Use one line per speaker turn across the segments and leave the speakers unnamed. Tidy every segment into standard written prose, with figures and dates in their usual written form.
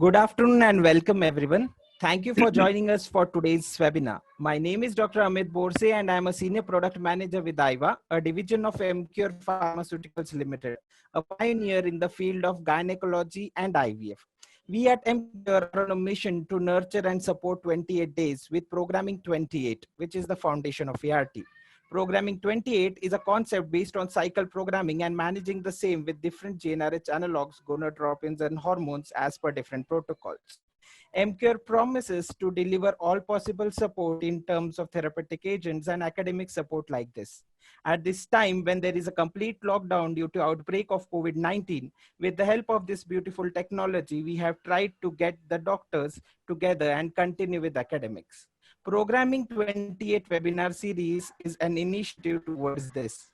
Good afternoon and welcome everyone. Thank you for joining us for today's webinar. My name is Dr. Amit Borse and I am a Senior Product Manager with IVA, a division of MCure Pharmaceuticals Limited, a pioneer in the field of gynecology and IVF. We at MCure are on a mission to nurture and support 28 days with Programming 28, which is the foundation of ART. Programming 28 is a concept based on cycle programming and managing the same with different GnRH analogs, gonadotropins, and hormones as per different protocols. MCure promises to deliver all possible support in terms of therapeutic agents and academic support like this. At this time, when there is a complete lockdown due to outbreak of COVID-19, with the help of this beautiful technology, we have tried to get the doctors together and continue with academics. Programming 28 webinar series is an initiative towards this.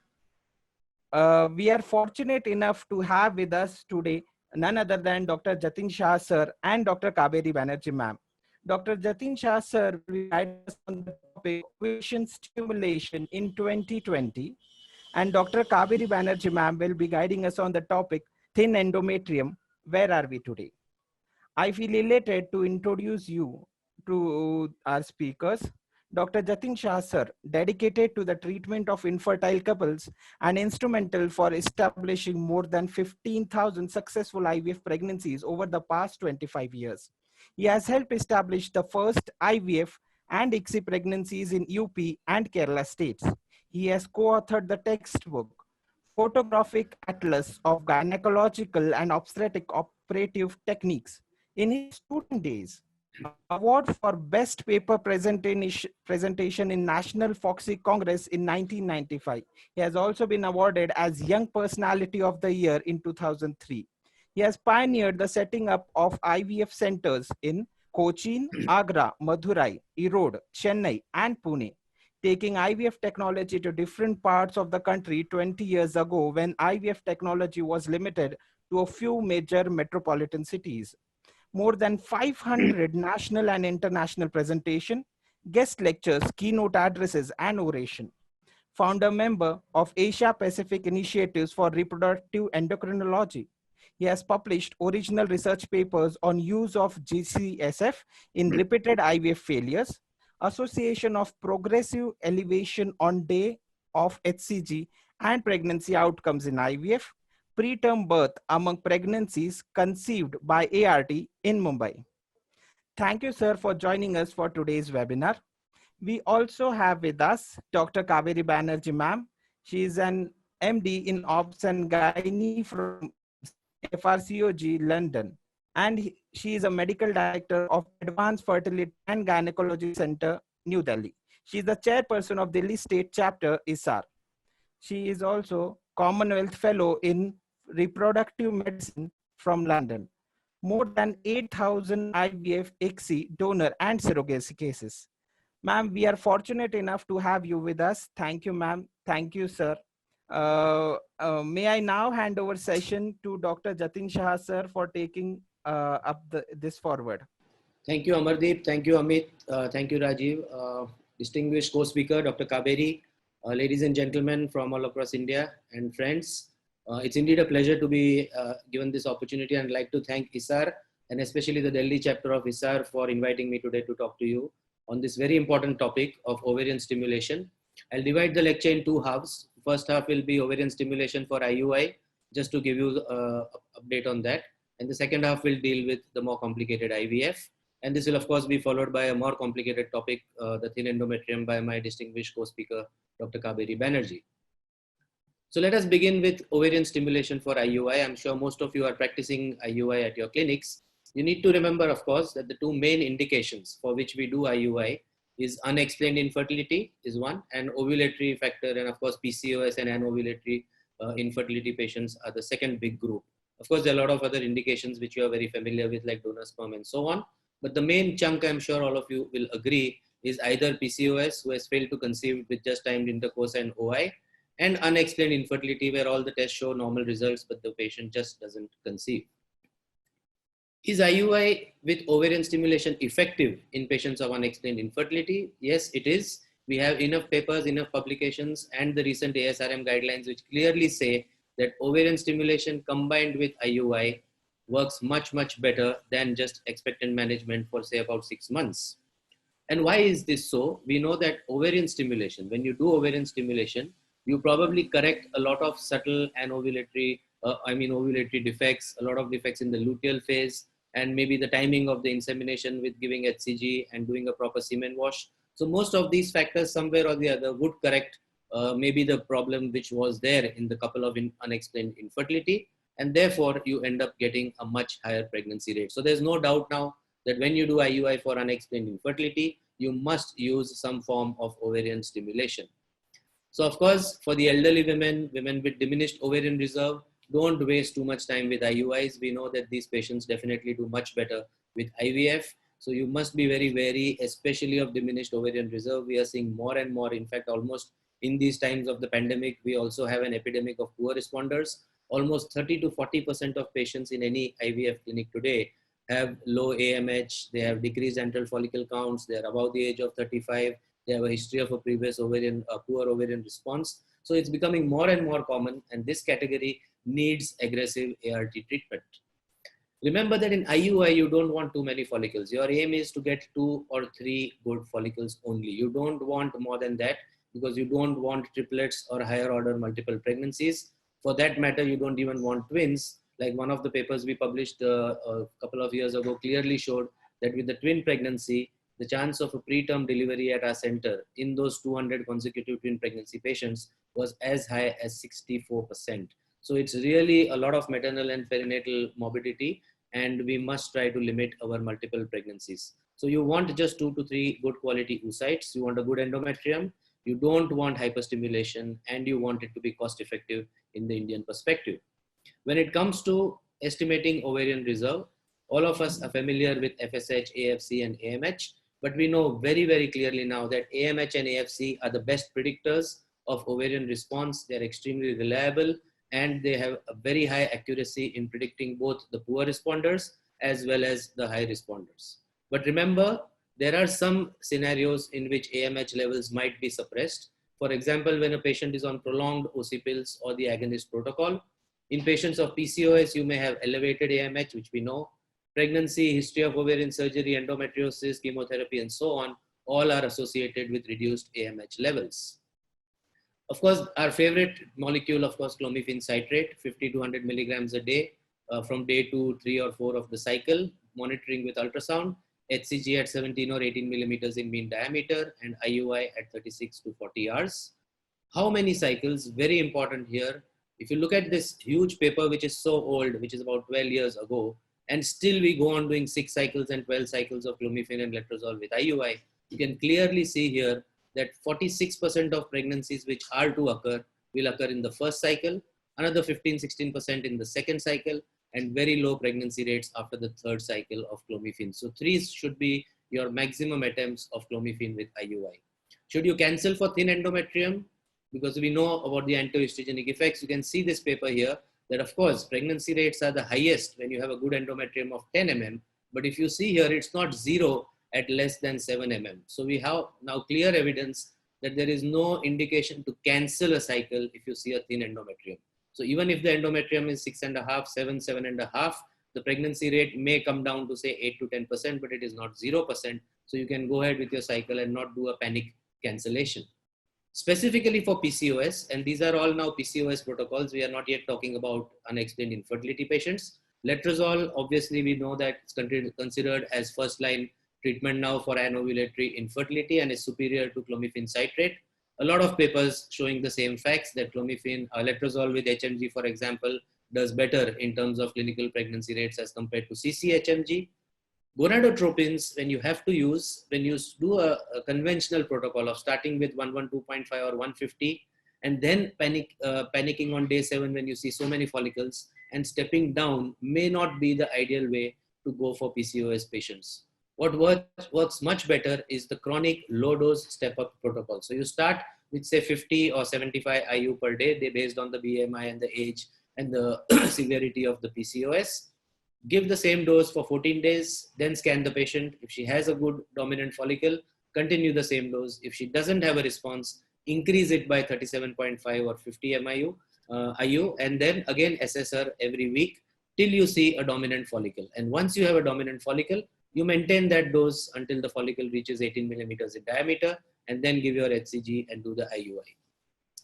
We are fortunate enough to have with us today none other than Dr. Jatin Shah sir and Dr. Kaberi Banerjee ma'am. Dr. Jatin Shah sir will guide us on the topic ovulation stimulation in 2020, and Dr. Kaberi Banerjee ma'am will be guiding us on the topic thin endometrium. Where are we today? I feel elated to introduce you to our speakers. Dr. Jatin Shah sir, dedicated to the treatment of infertile couples and instrumental for establishing more than 15,000 successful IVF pregnancies over the past 25 years. He has helped establish the first IVF and ICSI pregnancies in UP and Kerala states. He has co-authored the textbook, Photographic Atlas of Gynecological and Obstetric Operative Techniques. In his student days, award for best paper presentation in National FRCOG Congress in 1995. He has also been awarded as Young Personality of the Year in 2003. He has pioneered the setting up of IVF centers in Cochin, Agra, Madurai, Erode, Chennai, and Pune, taking IVF technology to different parts of the country 20 years ago when IVF technology was limited to a few major metropolitan cities. More than 500 national and international presentation, guest lectures, keynote addresses, and oration. Founder member of Asia Pacific Initiatives for Reproductive Endocrinology. He has published original research papers on use of GCSF in repeated IVF failures, association of progressive elevation on day of HCG and pregnancy outcomes in IVF, preterm birth among pregnancies conceived by ART in Mumbai. Thank you, sir, for joining us for today's webinar. We also have with us Dr. Kaberi Banerjee, ma'am. She is an MD in Obs and Gynae from FRCOG, London. And she is a medical director of Advanced Fertility and Gynaecology Center, New Delhi. She is the chairperson of Delhi State Chapter, ISAR. She is also Commonwealth Fellow in Reproductive Medicine from London. More than 8,000 IVF, ICSI, donor and surrogacy cases. Ma'am, we are fortunate enough to have you with us. Thank you, ma'am. Thank you, sir. May I now hand over session to Dr. Jatin Shah, sir, for taking up this forward.
Thank you, Amardeep. Thank you, Amit. Thank you, Rajiv. Distinguished co-speaker, Dr. Kaberi, ladies and gentlemen from all across India and friends. It's indeed a pleasure to be given this opportunity, and I'd like to thank ISAR and especially the Delhi chapter of ISAR for inviting me today to talk to you on this very important topic of ovarian stimulation. I'll divide the lecture in two halves. First half will be ovarian stimulation for IUI, just to give you an update on that. And the second half will deal with the more complicated IVF. And this will of course be followed by a more complicated topic, the thin endometrium, by my distinguished co-speaker, Dr. Kaberi Banerjee. So let us begin with ovarian stimulation for IUI. I'm sure most of you are practicing IUI at your clinics. You need to remember, of course, that the two main indications for which we do IUI is unexplained infertility is one, and ovulatory factor, and of course PCOS and anovulatory infertility patients are the second big group. Of course, there are a lot of other indications which you are very familiar with, like donor sperm and so on. But the main chunk, I'm sure all of you will agree, is either PCOS, who has failed to conceive with just timed intercourse and OI, and unexplained infertility, where all the tests show normal results, but the patient just doesn't conceive. Is IUI with ovarian stimulation effective in patients of unexplained infertility? Yes, it is. We have enough papers, enough publications, and the recent ASRM guidelines which clearly say that ovarian stimulation combined with IUI works much, much better than just expectant management for say about 6 months. And why is this so? We know that ovarian stimulation, when you do ovarian stimulation, you probably correct a lot of subtle anovulatory, ovulatory defects, a lot of defects in the luteal phase, and maybe the timing of the insemination with giving HCG and doing a proper semen wash. So most of these factors, somewhere or the other, would correct maybe the problem which was there in the couple of unexplained infertility, and therefore you end up getting a much higher pregnancy rate. So there's no doubt now that when you do IUI for unexplained infertility, you must use some form of ovarian stimulation. So of course, for the elderly women, women with diminished ovarian reserve, don't waste too much time with IUIs. We know that these patients definitely do much better with IVF. So you must be very wary, especially of diminished ovarian reserve. We are seeing more and more, in fact, almost in these times of the pandemic, we also have an epidemic of poor responders. Almost 30 to 40% of patients in any IVF clinic today have low AMH, they have decreased antral follicle counts, they are above the age of 35, they have a history of a previous poor ovarian response. So it's becoming more and more common, and this category needs aggressive ART treatment. Remember that in IUI, you don't want too many follicles. Your aim is to get 2 or 3 good follicles only. You don't want more than that, because you don't want triplets or higher order multiple pregnancies. For that matter, you don't even want twins. Like one of the papers we published a couple of years ago clearly showed that with the twin pregnancy, the chance of a preterm delivery at our center in those 200 consecutive twin pregnancy patients was as high as 64%. So it's really a lot of maternal and perinatal morbidity, and we must try to limit our multiple pregnancies. So you want just 2 to 3 good quality oocytes. You want a good endometrium. You don't want hyperstimulation, and you want it to be cost effective in the Indian perspective. When it comes to estimating ovarian reserve, all of us are familiar with FSH, AFC, and AMH, but we know very, very clearly now that AMH and AFC are the best predictors of ovarian response. They're extremely reliable, and they have a very high accuracy in predicting both the poor responders as well as the high responders. But remember, there are some scenarios in which AMH levels might be suppressed. For example, when a patient is on prolonged OC pills or the agonist protocol. In patients of PCOS, you may have elevated AMH, which we know. Pregnancy, history of ovarian surgery, endometriosis, chemotherapy, and so on, all are associated with reduced AMH levels. Of course, our favorite molecule, of course, clomiphene citrate, 50 to 100 milligrams a day from day 2, 3, or 4 of the cycle, monitoring with ultrasound, HCG at 17 or 18 millimeters in mean diameter, and IUI at 36 to 40 hours. How many cycles? Very important here. If you look at this huge paper, which is so old, which is about 12 years ago, and still we go on doing 6 cycles and 12 cycles of clomiphene and letrozole with IUI, you can clearly see here that 46% of pregnancies which are to occur will occur in the first cycle, another 15-16% in the second cycle, and very low pregnancy rates after the third cycle of clomiphene. So 3 should be your maximum attempts of clomiphene with IUI. Should you cancel for thin endometrium? Because we know about the antioestrogenic effects. You can see this paper here that of course pregnancy rates are the highest when you have a good endometrium of 10 mm. But if you see here, it's not 0 at less than 7 mm. So we have now clear evidence that there is no indication to cancel a cycle if you see a thin endometrium. So even if the endometrium is 6.5, 7, 7.5, the pregnancy rate may come down to say 8 to 10%, but it is not 0%. So you can go ahead with your cycle and not do a panic cancellation. Specifically for PCOS, and these are all now PCOS protocols, we are not yet talking about unexplained infertility patients. Letrozole, obviously we know that it's considered as first line treatment now for anovulatory infertility and is superior to clomiphene citrate. A lot of papers showing the same facts that clomiphene, letrozole with HMG, for example, does better in terms of clinical pregnancy rates as compared to CC-HMG. Gonadotropins, when you have to use, when you do a conventional protocol of starting with 112.5 or 150 and then panicking on day 7 when you see so many follicles and stepping down may not be the ideal way to go for PCOS patients. What works much better is the chronic low dose step up protocol. So you start with say 50 or 75 IU per day, based on the BMI and the age and the severity of the PCOS. Give the same dose for 14 days, then scan the patient. If she has a good dominant follicle, continue the same dose. If she doesn't have a response, increase it by 37.5 or 50 IU, and then again assess her every week. till you see a dominant follicle. And once you have a dominant follicle, you maintain that dose until the follicle reaches 18 millimeters in diameter, and then give your HCG and do the IUI.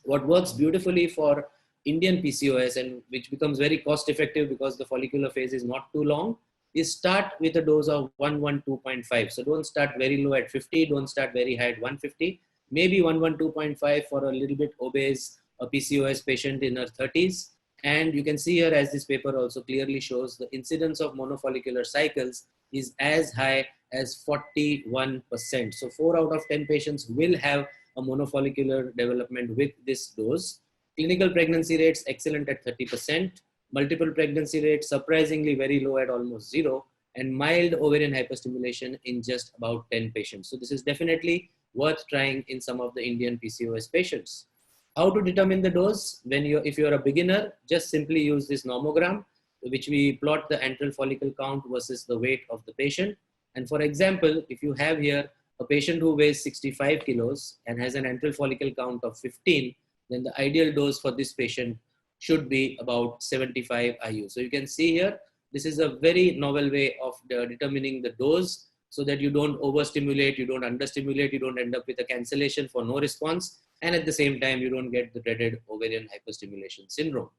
What works beautifully for Indian PCOS, and which becomes very cost effective because the follicular phase is not too long, is start with a dose of 112.5. So don't start very low at 50, don't start very high at 150, maybe 112.5 for a little bit obese PCOS patient in her 30s. And you can see here, as this paper also clearly shows, the incidence of monofollicular cycles is as high as 41%. So 4 out of 10 patients will have a monofollicular development with this dose. Clinical pregnancy rates excellent at 30%. Multiple pregnancy rates surprisingly very low at almost 0. And mild ovarian hyperstimulation in just about 10 patients. So this is definitely worth trying in some of the Indian PCOS patients. How to determine the dose? If you're a beginner, just simply use this nomogram, which we plot the antral follicle count versus the weight of the patient. And for example, if you have here a patient who weighs 65 kilos and has an antral follicle count of 15, then the ideal dose for this patient should be about 75 IU. So you can see here, this is a very novel way of determining the dose, so that you don't overstimulate, you don't understimulate, you don't end up with a cancellation for no response, and at the same time, you don't get the dreaded ovarian hyperstimulation syndrome.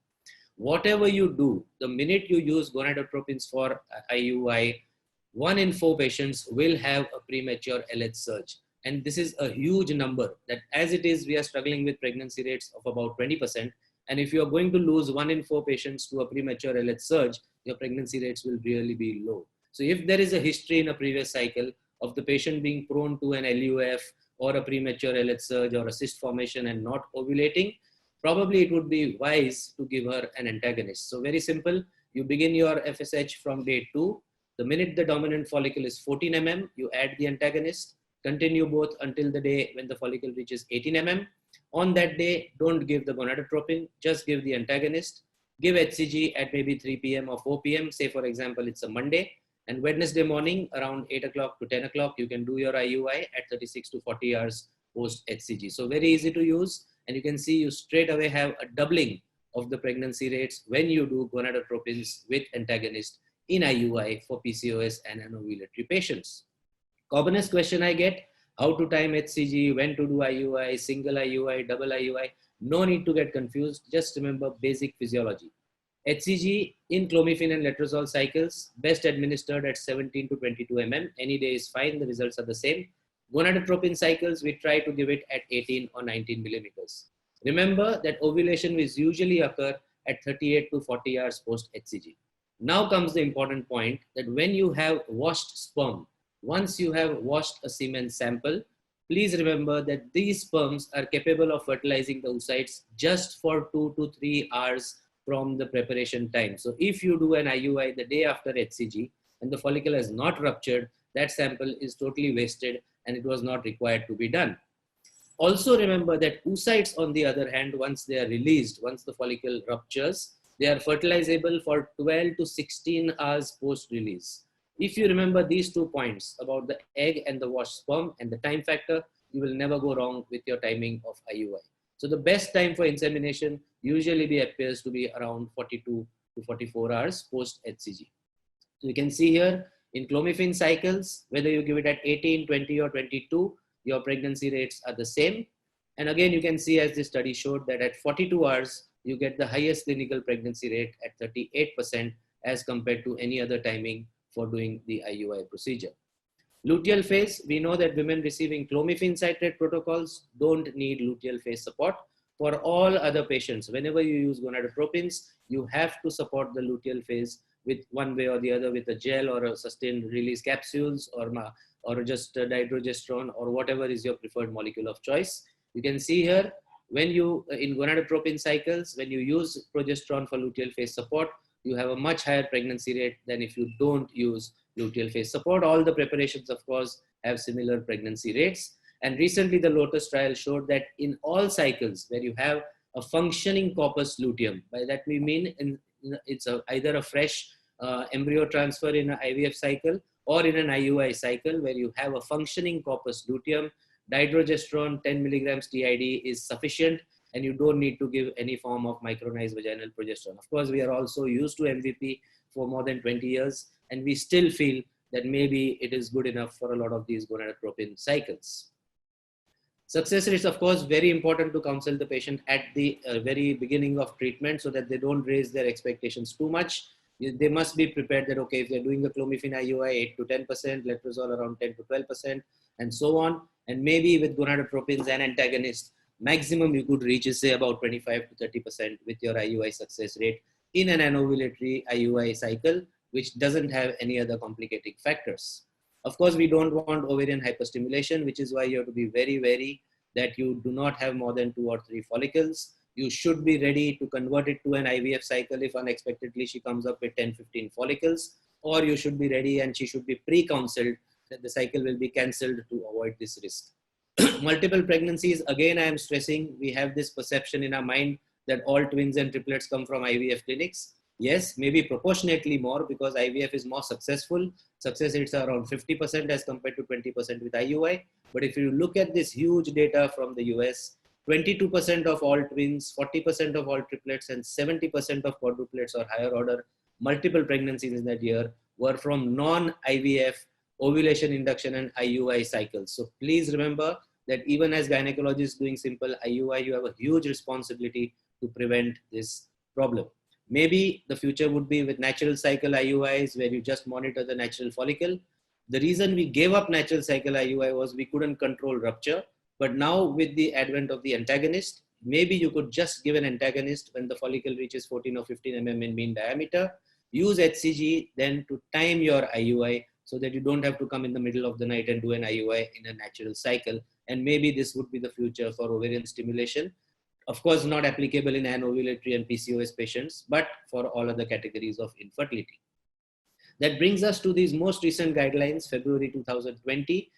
Whatever you do, the minute you use gonadotropins for IUI, 1 in 4 patients will have a premature LH surge. And this is a huge number, that as it is, we are struggling with pregnancy rates of about 20%. And if you are going to lose 1 in 4 patients to a premature LH surge, your pregnancy rates will really be low. So if there is a history in a previous cycle of the patient being prone to an LUF or a premature LH surge or a cyst formation and not ovulating, probably it would be wise to give her an antagonist. So very simple, you begin your FSH from day 2. The minute the dominant follicle is 14 mm, you add the antagonist, continue both until the day when the follicle reaches 18 mm. On that day, don't give the gonadotropin, just give the antagonist. Give HCG at maybe 3 p.m. or 4 p.m. Say, for example, it's a Monday. And Wednesday morning around 8 o'clock to 10 o'clock, you can do your IUI at 36 to 40 hours post HCG. So very easy to use. And you can see you straight away have a doubling of the pregnancy rates when you do gonadotropins with antagonist in IUI for PCOS and anovulatory patients. Commonest question I get, how to time HCG, when to do IUI, single IUI, double IUI. No need to get confused. Just remember basic physiology. HCG in clomiphene and letrozole cycles, best administered at 17 to 22 mm. Any day is fine. The results are the same. Gonadotropin cycles, we try to give it at 18 or 19 millimeters. Remember that ovulation will usually occur at 38 to 40 hours post HCG. Now comes the important point, that when you have washed sperm, once you have washed a semen sample, please remember that these sperms are capable of fertilizing the oocytes just for 2 to 3 hours from the preparation time. So if you do an IUI the day after HCG and the follicle has not ruptured, that sample is totally wasted and it was not required to be done. Also remember that oocytes, on the other hand, once they are released, once the follicle ruptures, they are fertilizable for 12 to 16 hours post-release. If you remember these 2 points about the egg and the washed sperm and the time factor, you will never go wrong with your timing of IUI. So the best time for insemination usually appears to be around 42 to 44 hours post HCG. So you can see here in clomiphene cycles, whether you give it at 18, 20 or 22, your pregnancy rates are the same. And again, you can see, as this study showed, that at 42 hours, you get the highest clinical pregnancy rate at 38% as compared to any other timing for doing the IUI procedure. Luteal phase, we know that women receiving clomiphene citrate protocols don't need luteal phase support. For all other patients, whenever you use gonadotropins, you have to support the luteal phase with one way or the other, with a gel or a sustained release capsules or just dihydrogesterone or whatever is your preferred molecule of choice. You can see here, when you, in gonadotropin cycles, when you use progesterone for luteal phase support, you have a much higher pregnancy rate than if you don't use luteal phase support. All the preparations, of course, have similar pregnancy rates. And recently, the Lotus trial showed that in all cycles where you have a functioning corpus luteum, by that we mean it's either a fresh embryo transfer in an IVF cycle or in an IUI cycle where you have a functioning corpus luteum, dihydrogesterone 10 milligrams TID is sufficient, and you don't need to give any form of micronized vaginal progesterone. Of course, we are also used to MVP for more than 20 years, and we still feel that maybe it is good enough for a lot of these gonadotropin cycles. Success rate is, of course, very important to counsel the patient at the very beginning of treatment so that they don't raise their expectations too much. They must be prepared that, okay, if they're doing a clomiphene IUI, 8 to 10%, letrozole around 10 to 12%, and so on. And maybe with gonadotropins and antagonists, maximum you could reach is say about 25 to 30% with your IUI success rate in an anovulatory IUI cycle, which doesn't have any other complicating factors. Of course, we don't want ovarian hyperstimulation, which is why you have to be very wary that you do not have more than 2 or 3 follicles. You should be ready to convert it to an IVF cycle if unexpectedly she comes up with 10, 15 follicles, or you should be ready and she should be pre-counseled that the cycle will be cancelled to avoid this risk. Multiple pregnancies, again, I am stressing, we have this perception in our mind that all twins and triplets come from IVF clinics. Yes, maybe proportionately more because IVF is more successful. Success rates are around 50% as compared to 20% with IUI. But if you look at this huge data from the US, 22% of all twins, 40% of all triplets, and 70% of quadruplets or higher order multiple pregnancies in that year were from non-IVF ovulation induction and IUI cycles. So please remember that even as gynecologists doing simple IUI, you have a huge responsibility to prevent this problem. Maybe the future would be with natural cycle IUIs where you just monitor the natural follicle. The reason we gave up natural cycle IUI was we couldn't control rupture. But now with the advent of the antagonist, maybe you could just give an antagonist when the follicle reaches 14 or 15 mm in mean diameter. Use HCG then to time your IUI so that you don't have to come in the middle of the night and do an IUI in a natural cycle. And maybe this would be the future for ovarian stimulation. Of course, not applicable in anovulatory and PCOS patients, but for all other categories of infertility. That brings us to these most recent guidelines, February 2020,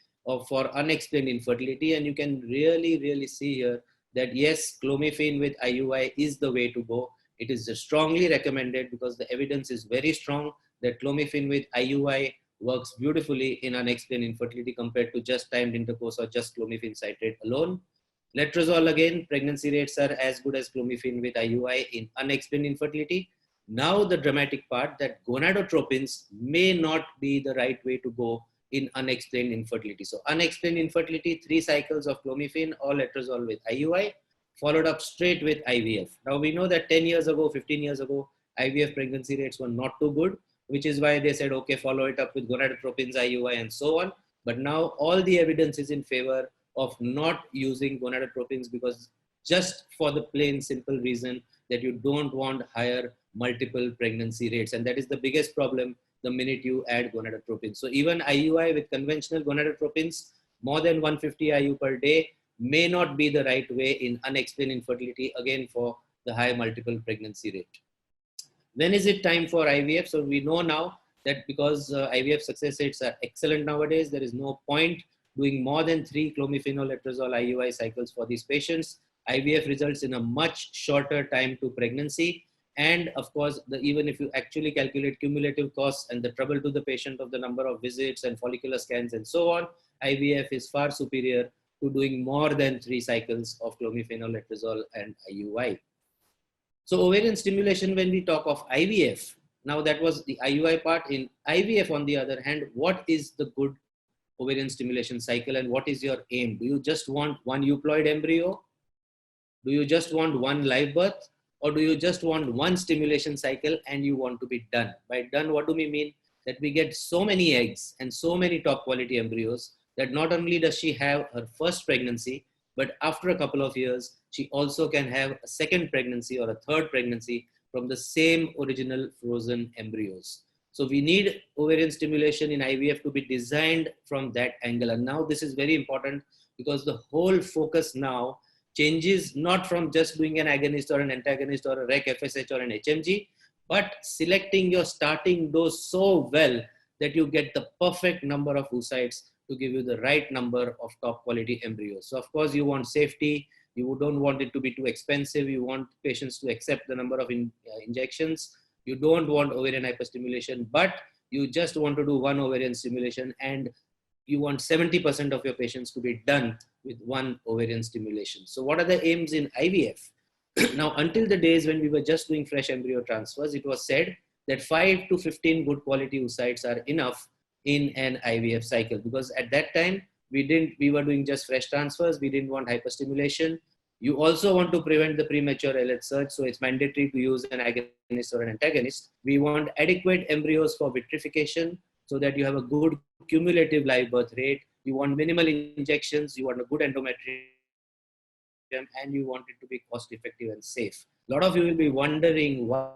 for unexplained infertility. And you can really see here that yes, clomiphene with IUI is the way to go. It is strongly recommended because the evidence is very strong that clomiphene with IUI works beautifully in unexplained infertility compared to just timed intercourse or just clomiphene citrate alone. Letrozole, again, pregnancy rates are as good as clomiphene with IUI in unexplained infertility. Now the dramatic part that gonadotropins may not be the right way to go in unexplained infertility. So unexplained infertility, 3 cycles of clomiphene or letrozole with IUI, followed up straight with IVF. Now we know that 10 years ago, 15 years ago, IVF pregnancy rates were not too good, which is why they said, okay, follow it up with gonadotropins, IUI, and so on. But now all the evidence is in favor of not using gonadotropins because just for the plain simple reason that you don't want higher multiple pregnancy rates. And that is the biggest problem the minute you add gonadotropins. So even IUI with conventional gonadotropins, more than 150 IU per day may not be the right way in unexplained infertility, again for the high multiple pregnancy rate. When is it time for IVF? So we know now that because IVF success rates are excellent nowadays, there is no point doing more than 3 clomiphene or letrozole IUI cycles for these patients. IVF results in a much shorter time to pregnancy. And of course, even if you actually calculate cumulative costs and the trouble to the patient of the number of visits and follicular scans and so on, IVF is far superior to doing more than 3 cycles of clomiphene or letrozole and IUI. So ovarian stimulation, when we talk of IVF, now that was the IUI part. In IVF, on the other hand, what is the good ovarian stimulation cycle and what is your aim? Do you just want one euploid embryo? Do you just want one live birth? Or do you just want one stimulation cycle and you want to be done? By done, what do we mean? That we get so many eggs and so many top quality embryos that not only does she have her first pregnancy, but after a couple of years, she also can have a second pregnancy or a third pregnancy from the same original frozen embryos. So we need ovarian stimulation in IVF to be designed from that angle. And now this is very important because the whole focus now changes not from just doing an agonist or an antagonist or a REC FSH or an HMG, but selecting your starting dose so well that you get the perfect number of oocytes to give you the right number of top quality embryos. So of course you want safety, you don't want it to be too expensive, you want patients to accept the number of injections, you don't want ovarian hyperstimulation, but you just want to do one ovarian stimulation and you want 70% of your patients to be done with one ovarian stimulation. So what are the aims in IVF? Now, until the days when we were just doing fresh embryo transfers, it was said that 5 to 15 good quality oocytes are enough in an IVF cycle, because at that time we were doing just fresh transfers. We didn't want hyperstimulation. You also want to prevent the premature LH surge, so it's mandatory to use an agonist or an antagonist. We want adequate embryos for vitrification so that you have a good cumulative live birth rate. You want minimal injections, you want a good endometrium, and you want it to be cost effective and safe. A lot of you will be wondering why,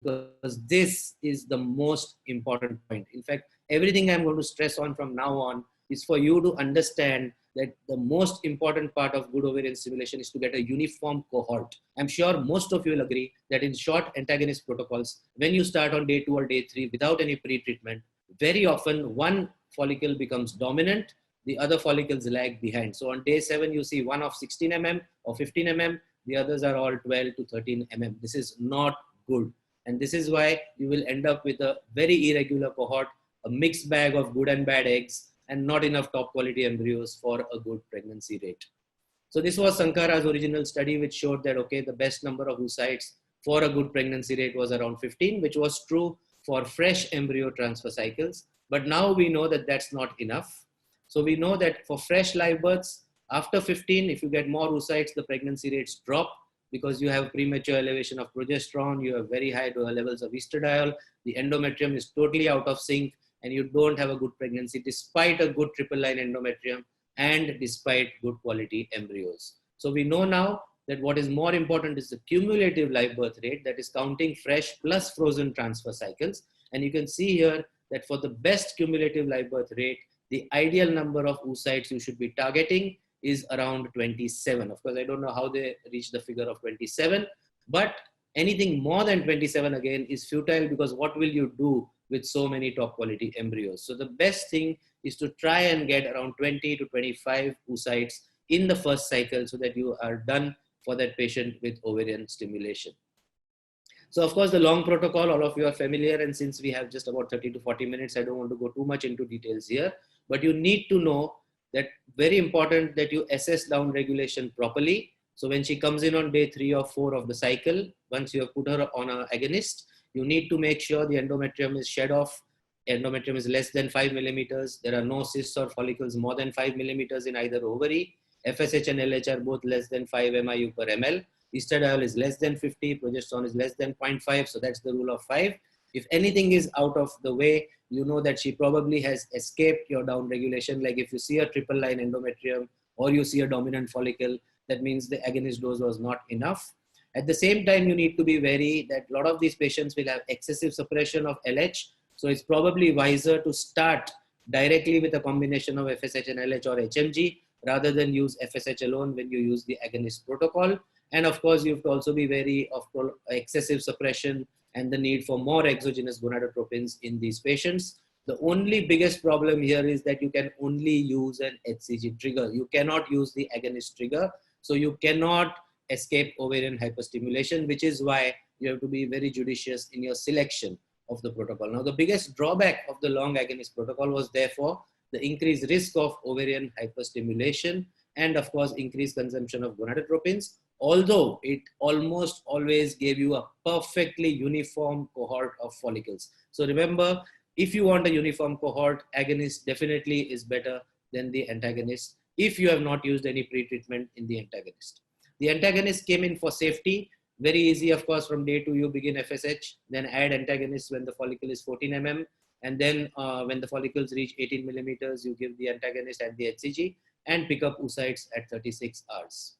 because this is the most important point. In fact, everything I'm going to stress on from now on is for you to understand that the most important part of good ovarian stimulation is to get a uniform cohort. I'm sure most of you will agree that in short antagonist protocols, when you start on day 2 or day 3 without any pre-treatment, very often one follicle becomes dominant, the other follicles lag behind. So on day 7, you see one of 16 mm or 15 mm, the others are all 12 to 13 mm. This is not good. And this is why you will end up with a very irregular cohort, a mixed bag of good and bad eggs, and not enough top quality embryos for a good pregnancy rate. So this was Sankara's original study, which showed that, okay, the best number of oocytes for a good pregnancy rate was around 15, which was true for fresh embryo transfer cycles. But now we know that that's not enough. So we know that for fresh live births, after 15, if you get more oocytes, the pregnancy rates drop, because you have premature elevation of progesterone, you have very high levels of estradiol, the endometrium is totally out of sync, and you don't have a good pregnancy despite a good triple line endometrium and despite good quality embryos. So we know now that what is more important is the cumulative live birth rate, that is counting fresh plus frozen transfer cycles. And you can see here that for the best cumulative live birth rate, the ideal number of oocytes you should be targeting is around 27. Of course, I don't know how they reach the figure of 27, but anything more than 27 again is futile, because what will you do with so many top quality embryos? So the best thing is to try and get around 20 to 25 oocytes in the first cycle so that you are done for that patient with ovarian stimulation. So of course, the long protocol, all of you are familiar, and since we have just about 30 to 40 minutes, I don't want to go too much into details here, but you need to know that very important that you assess down regulation properly. So when she comes in on day 3 or 4 of the cycle, once you have put her on an agonist, you need to make sure the endometrium is shed off. Endometrium is less than 5 millimeters. There are no cysts or follicles more than 5 millimeters in either ovary. FSH and LH are both less than 5 MIU per ml. Estradiol is less than 50. Progesterone is less than 0.5. So that's the rule of 5. If anything is out of the way, you know that she probably has escaped your down regulation. Like if you see a triple line endometrium or you see a dominant follicle, that means the agonist dose was not enough. At the same time, you need to be wary that a lot of these patients will have excessive suppression of LH. So it's probably wiser to start directly with a combination of FSH and LH or HMG rather than use FSH alone when you use the agonist protocol. And of course, you have to also be wary of excessive suppression and the need for more exogenous gonadotropins in these patients. The only biggest problem here is that you can only use an HCG trigger. You cannot use the agonist trigger. So you cannot escape ovarian hyperstimulation, which is why you have to be very judicious in your selection of the protocol. Now, the biggest drawback of the long agonist protocol was therefore the increased risk of ovarian hyperstimulation and of course increased consumption of gonadotropins, although it almost always gave you a perfectly uniform cohort of follicles. So remember, if you want a uniform cohort, agonist definitely is better than the antagonist if you have not used any pre-treatment in the antagonist. The antagonist came in for safety. Very easy, of course, from day 2 you begin FSH, then add antagonist when the follicle is 14 mm, and then when the follicles reach 18 millimeters, you give the antagonist at the HCG and pick up oocytes at 36 hours.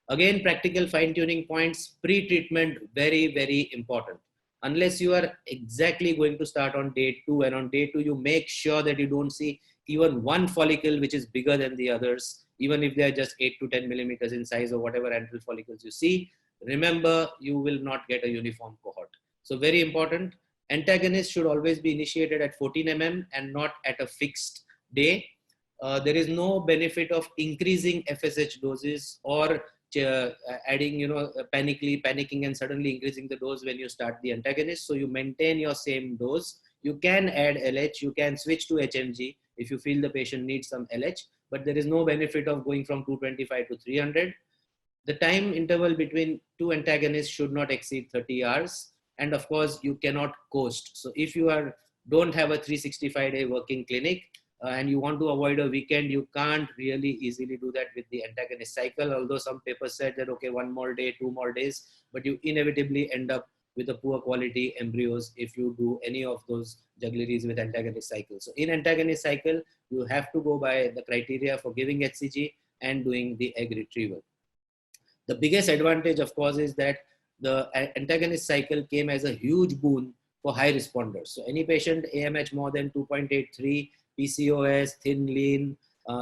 Again, practical fine-tuning points, pre-treatment, very, very important. Unless you are exactly going to start on day 2, and on day 2 you make sure that you don't see even one follicle which is bigger than the others, even if they are just 8 to 10 millimeters in size or whatever antral follicles you see. Remember, you will not get a uniform cohort. So very important, antagonists should always be initiated at 14 mm and not at a fixed day. There is no benefit of increasing FSH doses or adding, panicking and suddenly increasing the dose when you start the antagonist. So you maintain your same dose. You can add LH, you can switch to HMG if you feel the patient needs some LH, but there is no benefit of going from 225 to 300. The time interval between two antagonists should not exceed 30 hours. And of course, you cannot coast. So if you don't have a 365-day working clinic and you want to avoid a weekend, you can't really easily do that with the antagonist cycle. Although some papers said that, okay, 1 more day, 2 more days, but you inevitably end up with a poor quality embryos if you do any of those juggleries with antagonist cycle. So in antagonist cycle, you have to go by the criteria for giving HCG and doing the egg retrieval. The biggest advantage, of course, is that the antagonist cycle came as a huge boon for high responders. So any patient AMH more than 2.83, PCOS, thin, lean,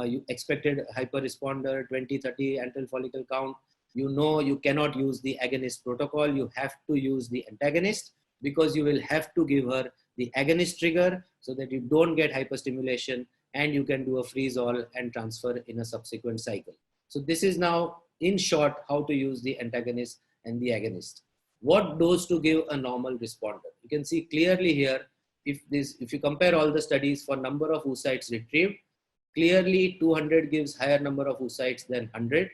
you expected hyper responder, 20, 30 antral follicle count, you know you cannot use the agonist protocol. You have to use the antagonist, because you will have to give her the agonist trigger so that you don't get hyperstimulation, and you can do a freeze all and transfer in a subsequent cycle. So this is now, in short, how to use the antagonist and the agonist. What dose to give a normal responder? You can see clearly here, if you compare all the studies for number of oocytes retrieved, clearly 200 gives higher number of oocytes than 100.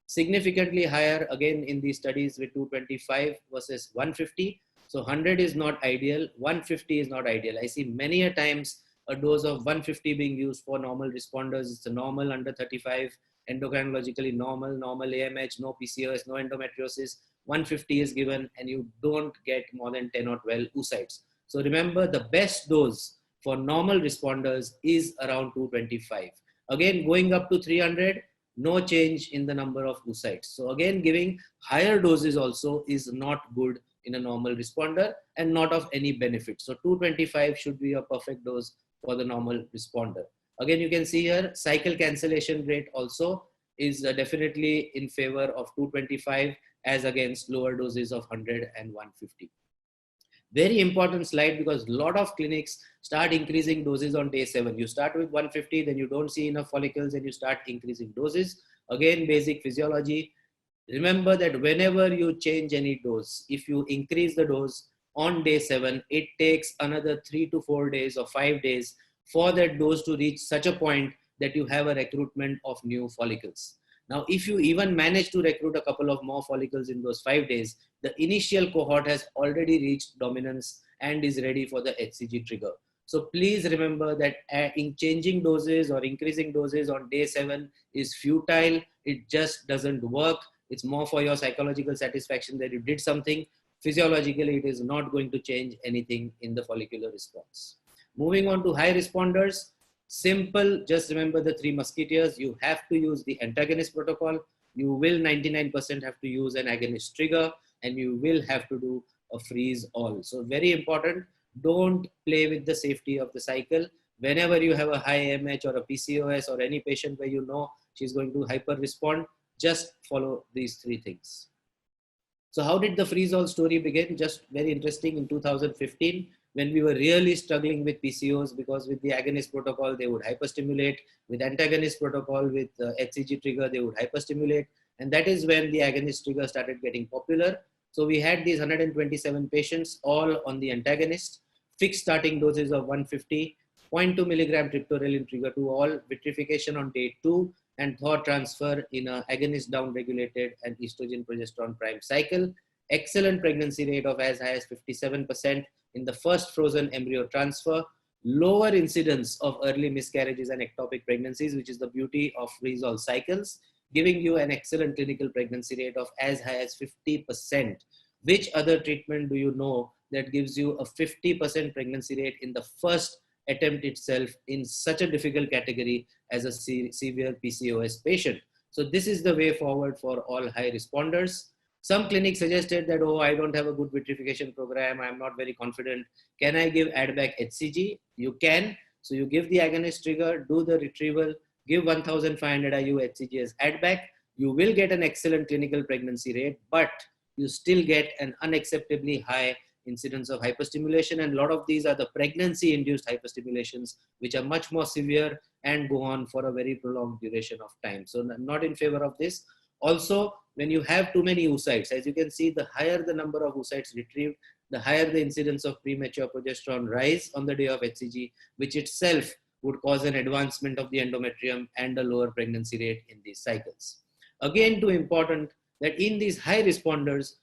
Significantly higher again in these studies with 225 versus 150. So 100 is not ideal, 150 is not ideal. I see many a times a dose of 150 being used for normal responders. It's a normal under 35, endocrinologically normal, normal AMH, no PCOS, no endometriosis. 150 is given and you don't get more than 10 or 12 oocytes. So remember, the best dose for normal responders is around 225. Again, going up to 300, no change in the number of oocytes. So again, giving higher doses also is not good in a normal responder and not of any benefit. So 225 should be a perfect dose for the normal responder. Again, you can see here, cycle cancellation rate also is definitely in favor of 225 as against lower doses of 100 and 150. Very important slide, because a lot of clinics start increasing doses on day 7. You start with 150, then you don't see enough follicles and you start increasing doses. Again, basic physiology. Remember that whenever you change any dose, if you increase the dose on day 7, it takes another 3 to 4 days or 5 days for that dose to reach such a point that you have a recruitment of new follicles. Now, if you even manage to recruit a couple of more follicles in those 5 days, the initial cohort has already reached dominance and is ready for the HCG trigger. So please remember that in changing doses or increasing doses on day 7 is futile. It just doesn't work. It's more for your psychological satisfaction that you did something. Physiologically, it is not going to change anything in the follicular response. Moving on to high responders. Simple, just remember the 3 musketeers. You have to use the antagonist protocol. You will 99% have to use an agonist trigger, and you will have to do a freeze all. So very important, don't play with the safety of the cycle. Whenever you have a high MH or a PCOS or any patient where you know she's going to hyper respond, just follow these 3 things. So how did the freeze all story begin? Just very interesting, in 2015, when we were really struggling with PCOS, because with the agonist protocol, they would hyperstimulate. With antagonist protocol, with HCG trigger, they would hyperstimulate. And that is when the agonist trigger started getting popular. So we had these 127 patients, all on the antagonist, fixed starting doses of 150, 0.2 milligram triptorelin trigger to all, vitrification on day 2, and thaw transfer in an agonist down-regulated and estrogen progesterone prime cycle. Excellent pregnancy rate of as high as 57% in the first frozen embryo transfer. Lower incidence of early miscarriages and ectopic pregnancies, which is the beauty of freeze-all cycles, giving you an excellent clinical pregnancy rate of as high as 50%. Which other treatment do you know that gives you a 50% pregnancy rate in the first attempt itself in such a difficult category as a severe PCOS patient? So this is the way forward for all high responders. Some clinics suggested that, oh, I don't have a good vitrification program, I'm not very confident. Can I give add-back HCG? You can. So you give the agonist trigger, do the retrieval, give 1500 IU HCG as add-back. You will get an excellent clinical pregnancy rate, but you still get an unacceptably high incidence of hyperstimulation. And a lot of these are the pregnancy-induced hyperstimulations, which are much more severe and go on for a very prolonged duration of time. So not in favor of this. Also, when you have too many oocytes, as you can see, the higher the number of oocytes retrieved, the higher the incidence of premature progesterone rise on the day of HCG, which itself would cause an advancement of the endometrium and a lower pregnancy rate in these cycles. Again, too important that in these high responders,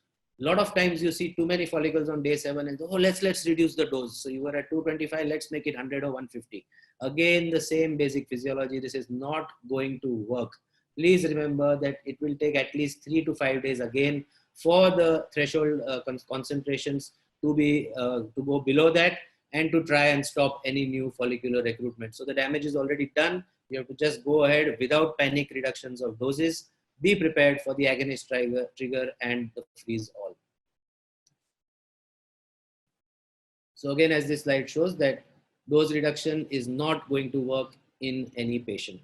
A lot of times you see too many follicles on day 7 and oh, let's reduce the dose. So you were at 225, let's make it 100 or 150. Again, the same basic physiology. This is not going to work. Please remember that it will take at least 3 to 5 days again for the threshold concentrations to go below that, and to try and stop any new follicular recruitment. So the damage is already done. You have to just go ahead without panic reductions of doses. Be prepared for the agonist trigger and the freeze all. So again, as this slide shows, that dose reduction is not going to work in any patient.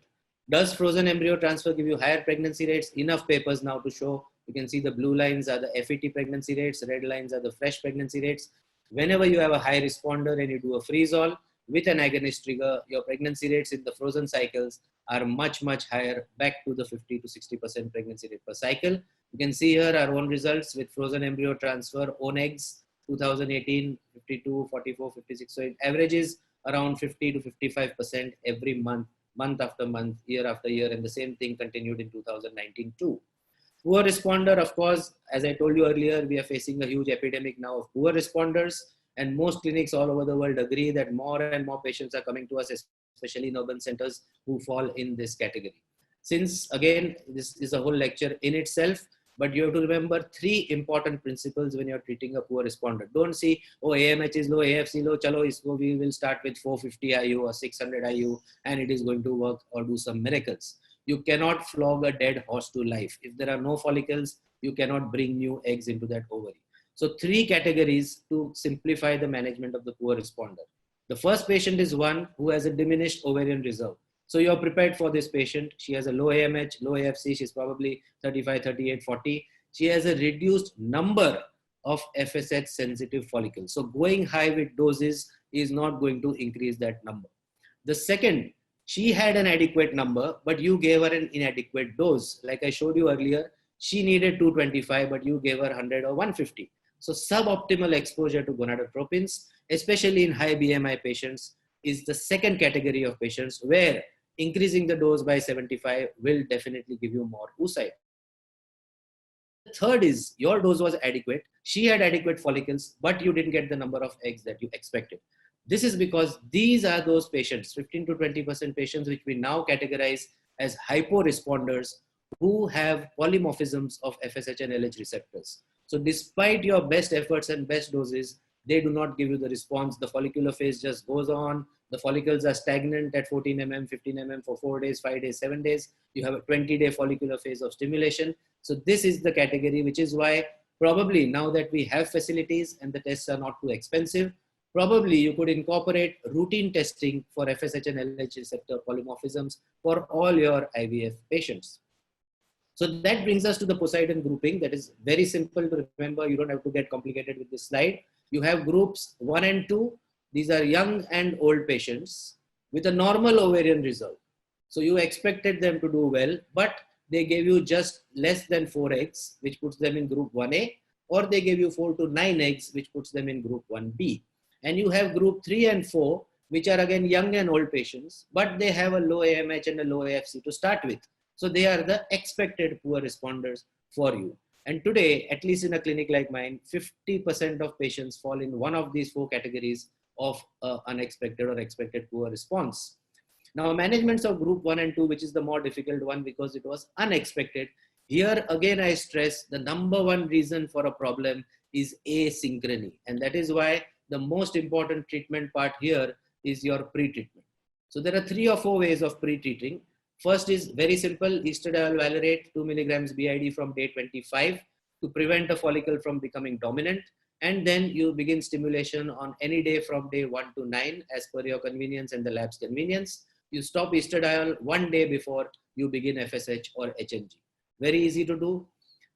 Does frozen embryo transfer give you higher pregnancy rates? Enough papers now to show. You can see the blue lines are the FET pregnancy rates, red lines are the fresh pregnancy rates. Whenever you have a high responder and you do a freeze-all with an agonist trigger, your pregnancy rates in the frozen cycles are much, much higher, back to the 50 to 60% pregnancy rate per cycle. You can see here our own results with frozen embryo transfer, own eggs, 2018, 52, 44, 56. So it averages around 50 to 55% every month, month after month, year after year, and the same thing continued in 2019 too. Poor responder, of course, as I told you earlier, we are facing a huge epidemic now of poor responders, and most clinics all over the world agree that more and more patients are coming to us, especially in urban centers, who fall in this category. Since, again, this is a whole lecture in itself, but you have to remember 3 important principles when you're treating a poor responder. Don't see, oh, AMH is low, AFC low, chalo, we will start with 450 IU or 600 IU, and it is going to work or do some miracles. You cannot flog a dead horse to life. If there are no follicles, you cannot bring new eggs into that ovary. So 3 categories to simplify the management of the poor responder. The first patient is one who has a diminished ovarian reserve. So you're prepared for this patient. She has a low AMH, low AFC. She's probably 35, 38, 40. She has a reduced number of FSH sensitive follicles. So going high with doses is not going to increase that number. The second, she had an adequate number, but you gave her an inadequate dose. Like I showed you earlier, she needed 225, but you gave her 100 or 150. So suboptimal exposure to gonadotropins, especially in high BMI patients, is the second category of patients where increasing the dose by 75 will definitely give you more oocyte. The third is your dose was adequate. She had adequate follicles, but you didn't get the number of eggs that you expected. This is because these are those patients, 15 to 20% patients, which we now categorize as hyporesponders who have polymorphisms of FSH and LH receptors. So despite your best efforts and best doses, they do not give you the response. The follicular phase just goes on. The follicles are stagnant at 14 mm, 15 mm for 4 days, 5 days, 7 days. You have a 20-day follicular phase of stimulation. So this is the category, which is why probably now that we have facilities and the tests are not too expensive, probably you could incorporate routine testing for FSH and LH receptor polymorphisms for all your IVF patients. So that brings us to the Poseidon grouping. That is very simple to remember. You don't have to get complicated with this slide. You have groups 1 and 2. These are young and old patients with a normal ovarian reserve. So you expected them to do well, but they gave you just less than 4 eggs, which puts them in group 1A, or they gave you 4 to 9 eggs, which puts them in group 1B. And you have group 3 and 4, which are again young and old patients, but they have a low AMH and a low AFC to start with. So they are the expected poor responders for you. And today, at least in a clinic like mine, 50% of patients fall in one of these 4 categories of unexpected or expected poor response. Now, managements of group 1 and 2, which is the more difficult one because it was unexpected. Here, again, I stress the number one reason for a problem is asynchrony. And that is why the most important treatment part here is your pre-treatment. So there are 3 or 4 ways of pre-treating. First is very simple, estradiol valerate 2 milligrams BID from day 25 to prevent a follicle from becoming dominant. And then you begin stimulation on any day from day 1 to 9 as per your convenience and the lab's convenience. You stop estradiol 1 day before you begin FSH or HMG. Very easy to do.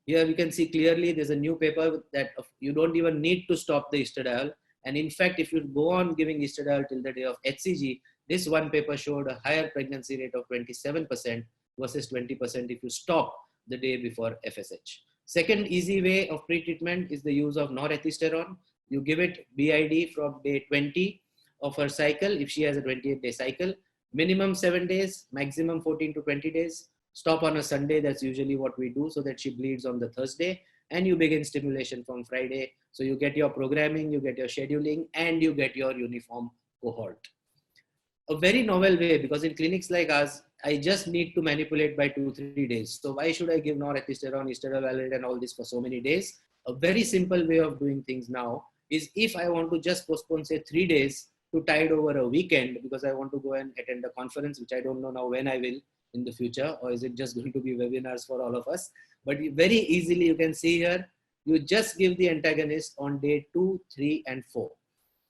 Here we can see clearly there's a new paper that you don't even need to stop the estradiol. And in fact, if you go on giving estradiol till the day of HCG, this one paper showed a higher pregnancy rate of 27% versus 20% if you stop the day before FSH. Second easy way of pre-treatment is the use of norethistérone. You give it BID from day 20 of her cycle if she has a 28-day cycle. Minimum 7 days, maximum 14 to 20 days. Stop on a Sunday, that's usually what we do so that she bleeds on the Thursday. and you begin stimulation from Friday. So you get your programming, you get your scheduling, and you get your uniform cohort. A very novel way, because in clinics like us, I just need to manipulate by 2-3 days. So why should I give norethistérone, estradiol, and all this for so many days? A very simple way of doing things now is, if I want to just postpone, say, 3 days to tide over a weekend, because I want to go and attend a conference, which I don't know now when I will in the future, or is it just going to be webinars for all of us? But very easily you can see here, you just give the antagonist on day 2, 3, and 4.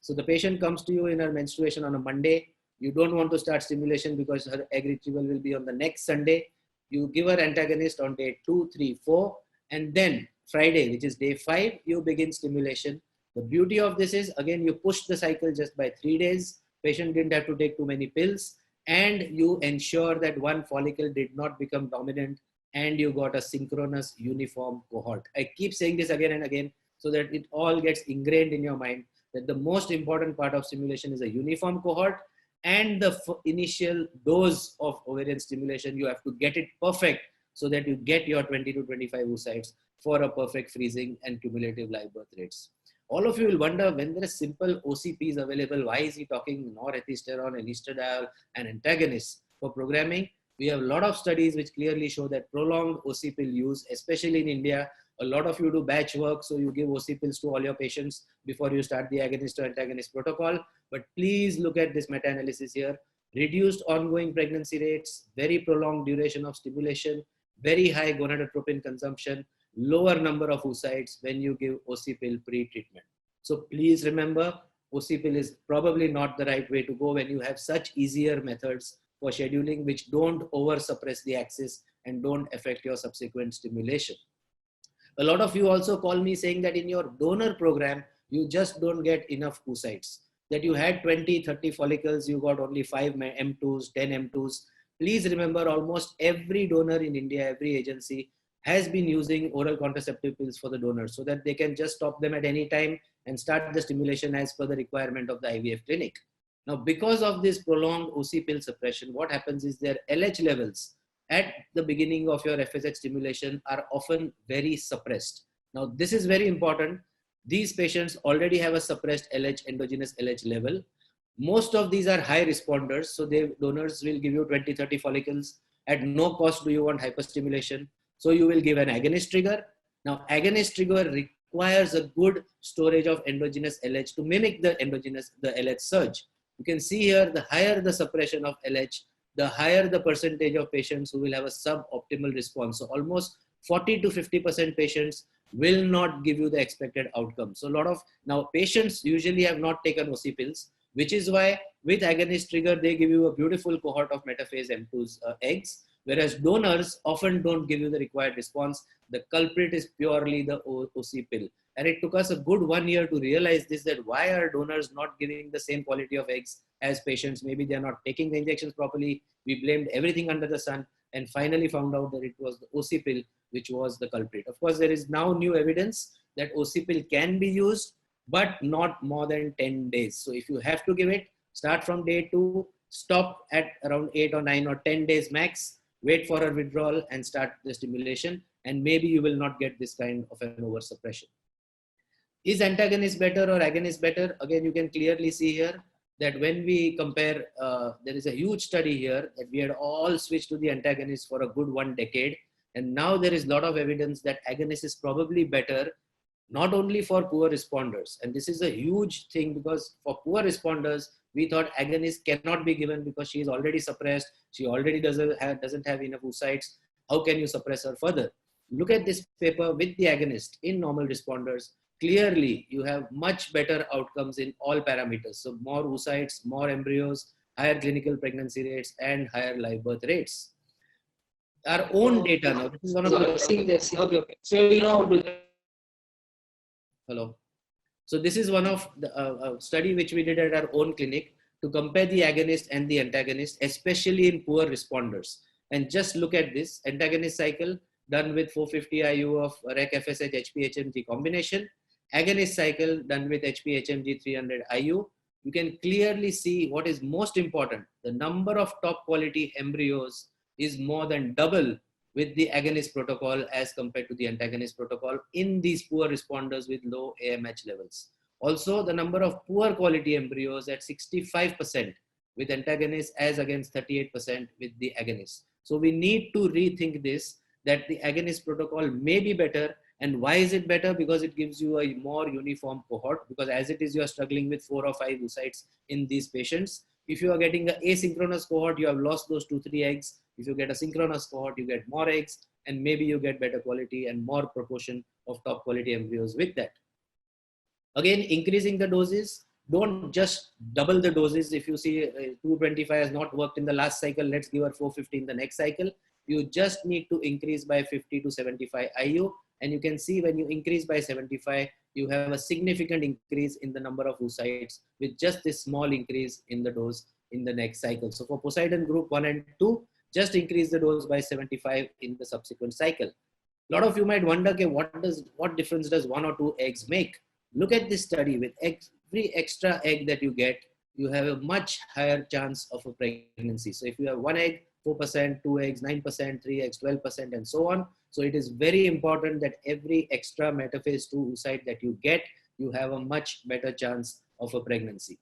So the patient comes to you in her menstruation on a Monday. You don't want to start stimulation because her egg retrieval will be on the next Sunday. You give her antagonist on day 2, 3, 4, and then Friday, which is day 5, you begin stimulation. The beauty of this is, again, you push the cycle just by 3 days. Patient didn't have to take too many pills, and you ensure that one follicle did not become dominant, and you got a synchronous uniform cohort. I keep saying this again and again so that it all gets ingrained in your mind, that the most important part of stimulation is a uniform cohort, and the initial dose of ovarian stimulation, you have to get it perfect so that you get your 20 to 25 oocytes for a perfect freezing and cumulative live birth rates. All of you will wonder, when there are simple OCPs available, why is he talking norethistérone and estradiol and antagonists for programming? We have a lot of studies which clearly show that prolonged OC pill use, especially in India, a lot of you do batch work, so you give OC pills to all your patients before you start the agonist or antagonist protocol. But please look at this meta-analysis here. Reduced ongoing pregnancy rates, very prolonged duration of stimulation, very high gonadotropin consumption, lower number of oocytes when you give OC pill pre-treatment. So please remember, OC pill is probably not the right way to go when you have such easier methods for scheduling which don't over suppress the axis and don't affect your subsequent stimulation. A lot of you also call me saying that in your donor program, you just don't get enough oocytes. That you had 20, 30 follicles, you got only 5 M2s, 10 M2s. Please remember, almost every donor in India, every agency has been using oral contraceptive pills for the donors so that they can just stop them at any time and start the stimulation as per the requirement of the IVF clinic. Now, because of this prolonged OC pill suppression, what happens is their LH levels at the beginning of your FSH stimulation are often very suppressed. Now, this is very important. These patients already have a suppressed LH, endogenous LH level. Most of these are high responders. So donors will give you 20, 30 follicles. At no cost do you want hyperstimulation. So you will give an agonist trigger. Now, agonist trigger requires a good storage of endogenous LH to mimic the LH surge. You can see here, the higher the suppression of LH, the higher the percentage of patients who will have a suboptimal response. So almost 40 to 50% patients will not give you the expected outcome. So now patients usually have not taken OC pills, which is why with agonist trigger, they give you a beautiful cohort of metaphase M2's eggs, whereas donors often don't give you the required response. The culprit is purely the OC pill. And it took us a good 1 year to realize this, that why are donors not giving the same quality of eggs as patients? Maybe they're not taking the injections properly. We blamed everything under the sun and finally found out that it was the OC pill which was the culprit. Of course, there is now new evidence that OC pill can be used, but not more than 10 days. So if you have to give it, start from day 2, stop at around 8 or 9 or 10 days max, wait for a withdrawal and start the stimulation, and maybe you will not get this kind of an oversuppression. Is antagonist better or agonist better? Again, you can clearly see here that when we compare, there is a huge study here that we had all switched to the antagonist for a good 1 decade. And now there is a lot of evidence that agonist is probably better, not only for poor responders. And this is a huge thing, because for poor responders, we thought agonist cannot be given because she is already suppressed. She already doesn't have enough oocytes. How can you suppress her further? Look at this paper with the agonist in normal responders. Clearly, you have much better outcomes in all parameters. So more oocytes, more embryos, higher clinical pregnancy rates, and higher live birth rates. Our own data now. This is one of the Hello. So this is one of the study which we did at our own clinic to compare the agonist and the antagonist, especially in poor responders. And just look at this antagonist cycle done with 450 IU of REC FSH HPHMG combination. Agonist cycle done with HPHMG 300 IU. You can clearly see what is most important. The number of top quality embryos is more than double with the agonist protocol as compared to the antagonist protocol in these poor responders with low AMH levels. Also, the number of poor quality embryos at 65% with antagonists as against 38% with the agonist. So we need to rethink this, that the agonist protocol may be better. And why is it better? Because it gives you a more uniform cohort, because as it is, you are struggling with 4 or 5 oocytes in these patients. If you are getting an asynchronous cohort, you have lost those 2-3 eggs. If you get a synchronous cohort, you get more eggs, and maybe you get better quality and more proportion of top quality embryos with that. Again, increasing the doses. Don't just double the doses. If you see 225 has not worked in the last cycle, let's give her 450 in the next cycle. You just need to increase by 50 to 75 IU. And you can see when you increase by 75, you have a significant increase in the number of oocytes with just this small increase in the dose in the next cycle. So for Poseidon group 1 and 2, just increase the dose by 75 in the subsequent cycle. A lot of you might wonder, okay, what difference does 1 or 2 eggs make? Look at this study. With every extra egg that you get, you have a much higher chance of a pregnancy. So if you have 1 egg, 4%, 2 eggs, 9%, 3 eggs, 12%, and so on. So it is very important that every extra metaphase 2 oocyte that you get, you have a much better chance of a pregnancy.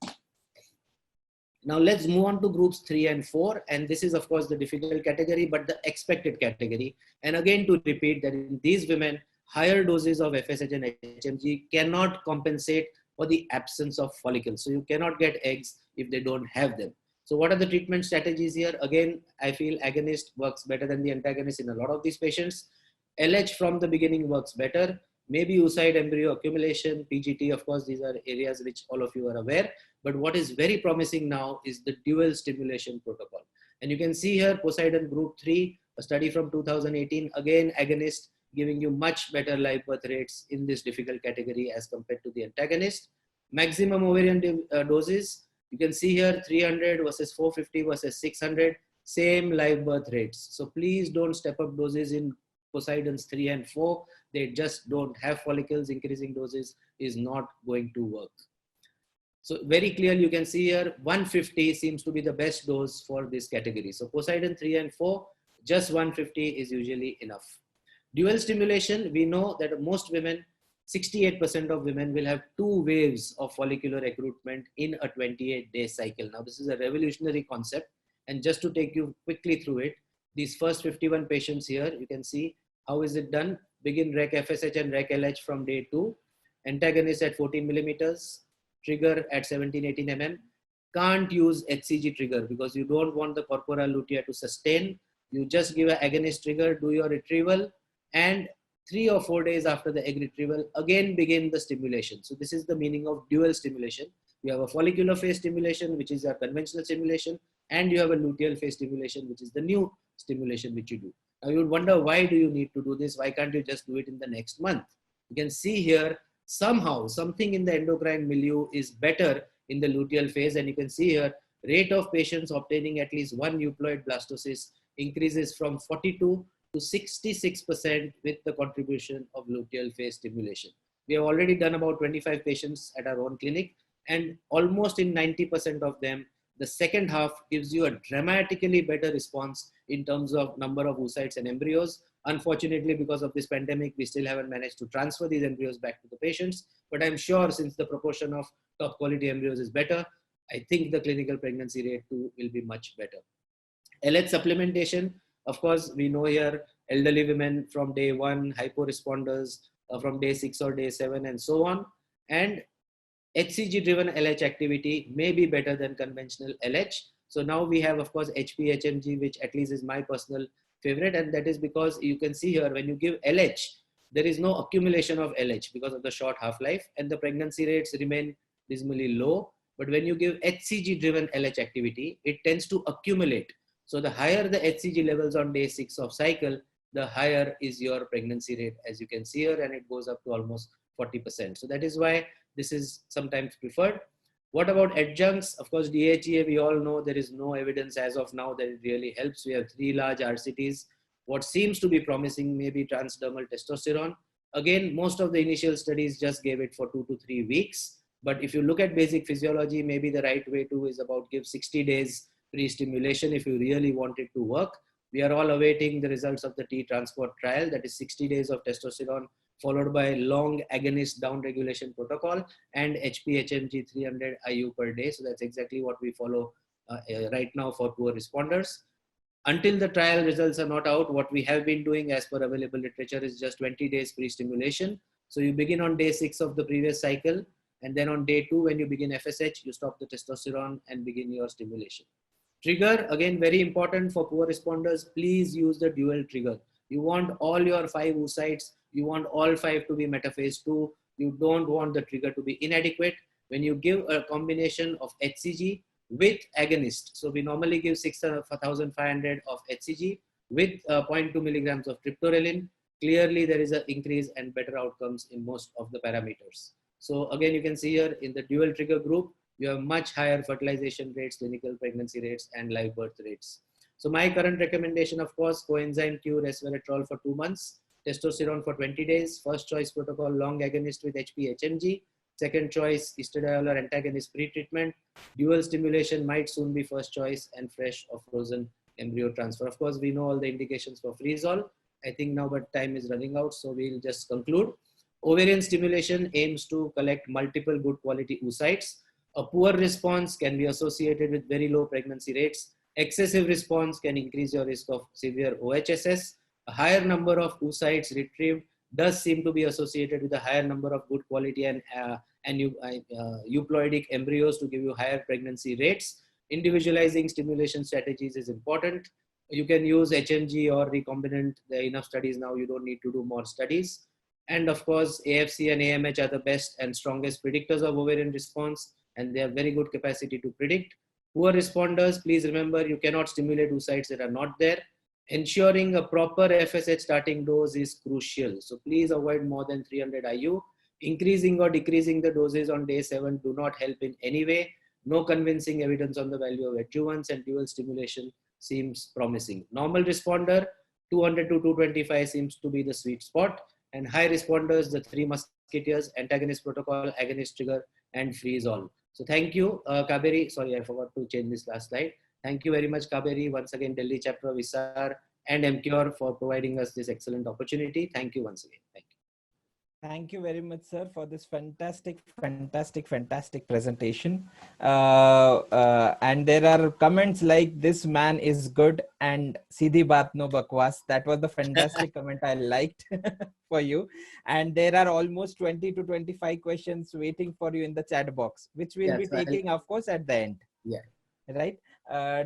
Now let's move on to groups 3 and 4. And this is of course the difficult category, but the expected category. And again, to repeat that in these women, higher doses of FSH and HMG cannot compensate for the absence of follicles. So you cannot get eggs if they don't have them. So what are the treatment strategies here? Again, I feel agonist works better than the antagonist in a lot of these patients. LH from the beginning works better. Maybe oocyte embryo accumulation, PGT, of course, these are areas which all of you are aware. But what is very promising now is the dual stimulation protocol. And you can see here, Poseidon group 3, a study from 2018, again, agonist giving you much better live birth rates in this difficult category as compared to the antagonist. Maximum ovarian doses, you can see here 300 versus 450 versus 600, same live birth rates. So please don't step up doses in Poseidon's 3 and 4. They just don't have follicles. Increasing doses is not going to work. So very clearly you can see here 150 seems to be the best dose for this category. So Poseidon 3 and 4, just 150 is usually enough. Dual stimulation, we know that most women, 68% of women will have 2 waves of follicular recruitment in a 28-day cycle. Now this is a revolutionary concept, and just to take you quickly through it, these first 51 patients here, you can see how is it done. Begin rec FSH and rec LH from day 2, antagonist at 14 millimeters, trigger at 17-18 mm. Can't use HCG trigger because you don't want the corpora lutea to sustain. You just give an agonist trigger, do your retrieval, and 3 or 4 days after the egg retrieval, again begin the stimulation. So this is the meaning of dual stimulation. You have a follicular phase stimulation, which is a conventional stimulation, and you have a luteal phase stimulation, which is the new stimulation which you do. Now you would wonder, why do you need to do this? Why can't you just do it in the next month? You can see here, somehow something in the endocrine milieu is better in the luteal phase, and you can see here, rate of patients obtaining at least 1 euploid blastocyst increases from 42 to 66% with the contribution of luteal phase stimulation. We have already done about 25 patients at our own clinic, and almost in 90% of them, the second half gives you a dramatically better response in terms of number of oocytes and embryos. Unfortunately, because of this pandemic, we still haven't managed to transfer these embryos back to the patients. But I'm sure since the proportion of top quality embryos is better, I think the clinical pregnancy rate too will be much better. LH supplementation, of course, we know here elderly women from day 1, hypo responders from day 6 or day 7, and so on. And HCG driven LH activity may be better than conventional LH. So now we have, of course, HP HMG, which at least is my personal favorite. And that is because you can see here, when you give LH, there is no accumulation of LH because of the short half-life, and the pregnancy rates remain dismally low. But when you give HCG driven LH activity, it tends to accumulate. So the higher the HCG levels on day 6 of cycle, the higher is your pregnancy rate, as you can see here, and it goes up to almost 40%. So that is why this is sometimes preferred. What about adjuncts? Of course, DHEA, we all know there is no evidence as of now that it really helps. We have 3 large RCTs. What seems to be promising may be transdermal testosterone. Again, most of the initial studies just gave it for 2 to 3 weeks. But if you look at basic physiology, maybe the right way to is about give 60 days pre-stimulation if you really want it to work. We are all awaiting the results of the T transport trial, that is 60 days of testosterone followed by long agonist downregulation protocol and HPHMG 300 IU per day. So that's exactly what we follow right now for poor responders. Until the trial results are not out, what we have been doing as per available literature is just 20 days pre-stimulation. So you begin on day 6 of the previous cycle, and then on day 2, when you begin FSH, you stop the testosterone and begin your stimulation. Trigger, again, very important for poor responders. Please use the dual trigger. You want all your 5 oocytes. You want all 5 to be metaphase 2. You don't want the trigger to be inadequate. When you give a combination of HCG with agonist, so we normally give 6,500 of HCG with 0.2 milligrams of triptorelin. Clearly, there is an increase and better outcomes in most of the parameters. So again, you can see here in the dual trigger group, you have much higher fertilization rates, clinical pregnancy rates, and live birth rates. So my current recommendation, of course, coenzyme Q resveratrol for 2 months, testosterone for 20 days, first choice protocol, long agonist with HPHMG, second choice, estradiol antagonist pre-treatment, dual stimulation might soon be first choice, and fresh or frozen embryo transfer. Of course, we know all the indications for freeze-all. I think now, but time is running out, so we'll just conclude. Ovarian stimulation aims to collect multiple good quality oocytes. A poor response can be associated with very low pregnancy rates. Excessive response can increase your risk of severe OHSS. A higher number of oocytes retrieved does seem to be associated with a higher number of good quality and euploidic embryos to give you higher pregnancy rates. Individualizing stimulation strategies is important. You can use HMG or recombinant. There are enough studies now. You don't need to do more studies. And of course, AFC and AMH are the best and strongest predictors of ovarian response, and they have very good capacity to predict. Poor responders, please remember, you cannot stimulate oocytes that are not there. Ensuring a proper FSH starting dose is crucial. So please avoid more than 300 IU. Increasing or decreasing the doses on day 7 do not help in any way. No convincing evidence on the value of adjuvants, and dual stimulation seems promising. Normal responder, 200 to 225 seems to be the sweet spot. And high responders, the 3 musketeers, antagonist protocol, agonist trigger, and freeze all. So thank you, Kaberi. Sorry, I forgot to change this last slide. Thank you very much, Kaberi. Once again, Delhi chapter of ISAR and MCure for providing us this excellent opportunity. Thank you once again. Thank you.
Thank you very much, sir, for this fantastic presentation. And there are comments like, "This man is good," and "Seedhi baat no bakwas." That was the fantastic comment I liked for you. And there are almost 20 to 25 questions waiting for you in the chat box, which we'll be taking, of course, at the end.
Yeah.
Right.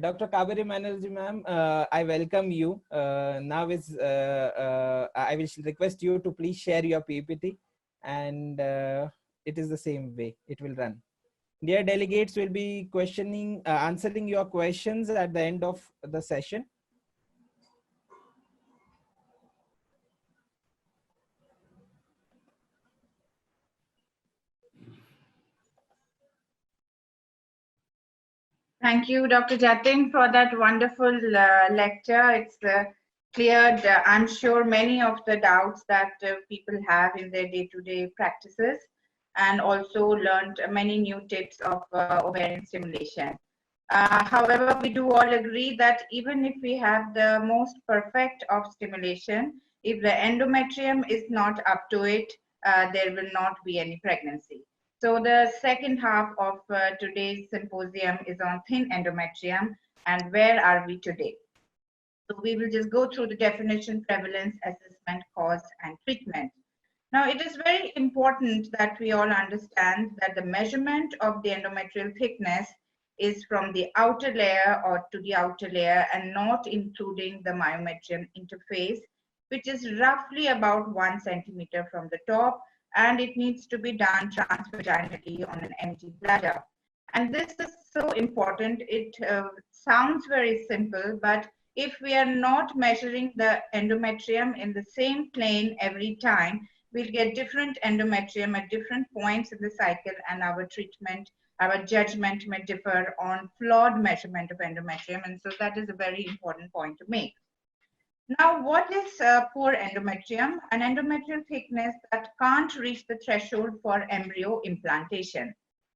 Dr. Kaberi Banerjee, ma'am, I welcome you. Now I will request you to please share your PPT, and it is the same way it will run. Dear delegates, will be answering your questions at the end of the session.
Thank you, Dr. Jatin, for that wonderful lecture. It's cleared, I'm sure, many of the doubts that people have in their day-to-day practices, and also learned many new tips of ovarian stimulation. However, we do all agree that even if we have the most perfect of stimulation, if the endometrium is not up to it, there will not be any pregnancy. So the second half of today's symposium is on thin endometrium and where are we today. So we will just go through the definition, prevalence, assessment, cause, and treatment. Now, it is very important that we all understand that the measurement of the endometrial thickness is from the outer layer or to the outer layer and not including the myometrium interface, which is roughly about 1 centimeter from the top, and it needs to be done transvaginally on an empty bladder. And this is so important. It sounds very simple, but if we are not measuring the endometrium in the same plane every time, we'll get different endometrium at different points in the cycle, and our treatment, our judgment may differ on flawed measurement of endometrium. And so that is a very important point to make. Now, what is poor endometrium? An endometrial thickness that can't reach the threshold for embryo implantation.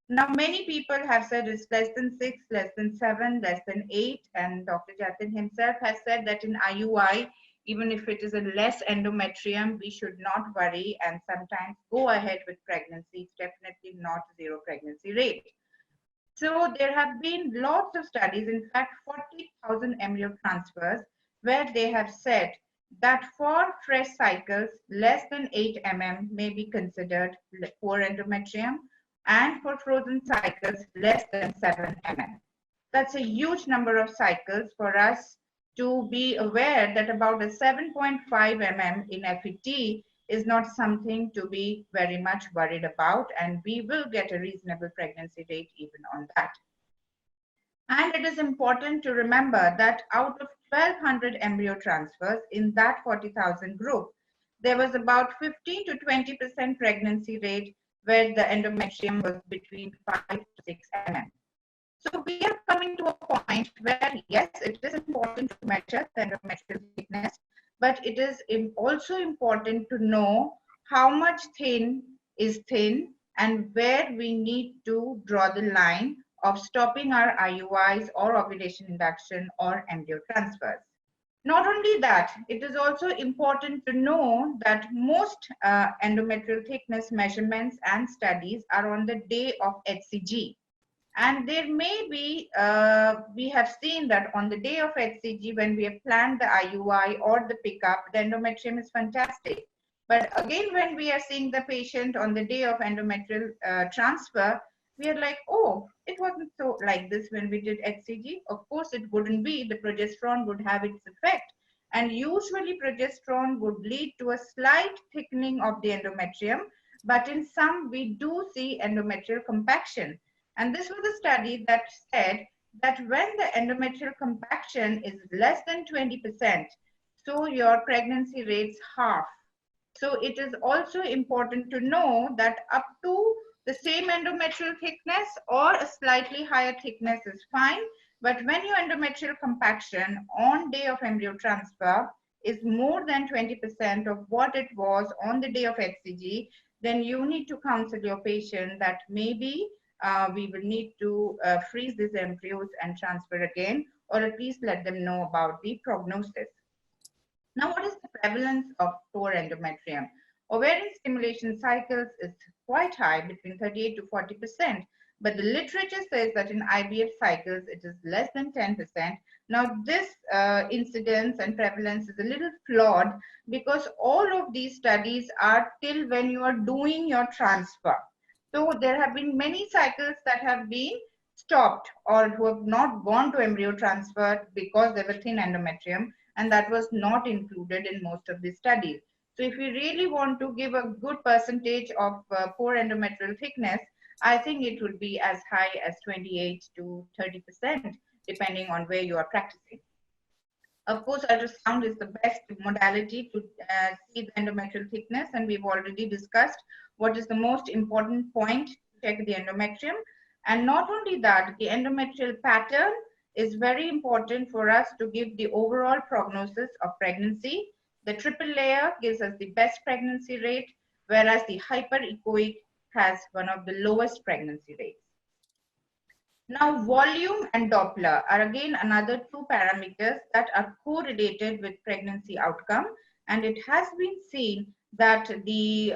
Now, many people have said it's less than 6, less than 7, less than 8, and Dr. Jatin himself has said that in IUI, even if it is a less endometrium, we should not worry and sometimes go ahead with pregnancy. It's definitely not zero pregnancy rate. So there have been lots of studies, in fact, 40,000 embryo transfers, where they have said that for fresh cycles, less than 8 mm may be considered poor endometrium, and for frozen cycles, less than 7 mm. That's a huge number of cycles for us to be aware that about a 7.5 mm in FET is not something to be very much worried about, and we will get a reasonable pregnancy rate even on that. And it is important to remember that out of 1,200 embryo transfers in that 40,000 group, there was about 15 to 20% pregnancy rate where the endometrium was between 5 to 6 mm. So we are coming to a point where, yes, it is important to measure the endometrial thickness, but it is also important to know how much thin is thin and where we need to draw the line of stopping our IUIs or ovulation induction or embryo transfers. Not only that, it is also important to know that most endometrial thickness measurements and studies are on the day of HCG. And there may be, we have seen that on the day of HCG, when we have planned the IUI or the pickup, the endometrium is fantastic. But again, when we are seeing the patient on the day of endometrial transfer, we are like, oh, it wasn't so like this when we did HCG. Of course, it wouldn't be. The progesterone would have its effect. And usually progesterone would lead to a slight thickening of the endometrium. But in some, we do see endometrial compaction. And this was a study that said that when the endometrial compaction is less than 20%, so your pregnancy rates half. So it is also important to know that up to the same endometrial thickness or a slightly higher thickness is fine. But when your endometrial compaction on day of embryo transfer is more than 20% of what it was on the day of HCG, then you need to counsel your patient that maybe we will need to freeze these embryos and transfer again, or at least let them know about the prognosis. Now, what is the prevalence of poor endometrium? Ovarian stimulation cycles is quite high, between 38 to 40%, but the literature says that in IVF cycles, it is less than 10%. Now, this incidence and prevalence is a little flawed because all of these studies are till when you are doing your transfer. So there have been many cycles that have been stopped or who have not gone to embryo transfer because they were thin endometrium, and that was not included in most of these studies. So if we really want to give a good percentage of poor endometrial thickness, I think it would be as high as 28 to 30%, depending on where you are practicing. Of course, ultrasound is the best modality to see the endometrial thickness, and we've already discussed what is the most important point to check the endometrium. And not only that, the endometrial pattern is very important for us to give the overall prognosis of pregnancy. The triple layer gives us the best pregnancy rate, whereas the hyperechoic has one of the lowest pregnancy rates. Now, volume and Doppler are again another two parameters that are correlated with pregnancy outcome, and it has been seen that the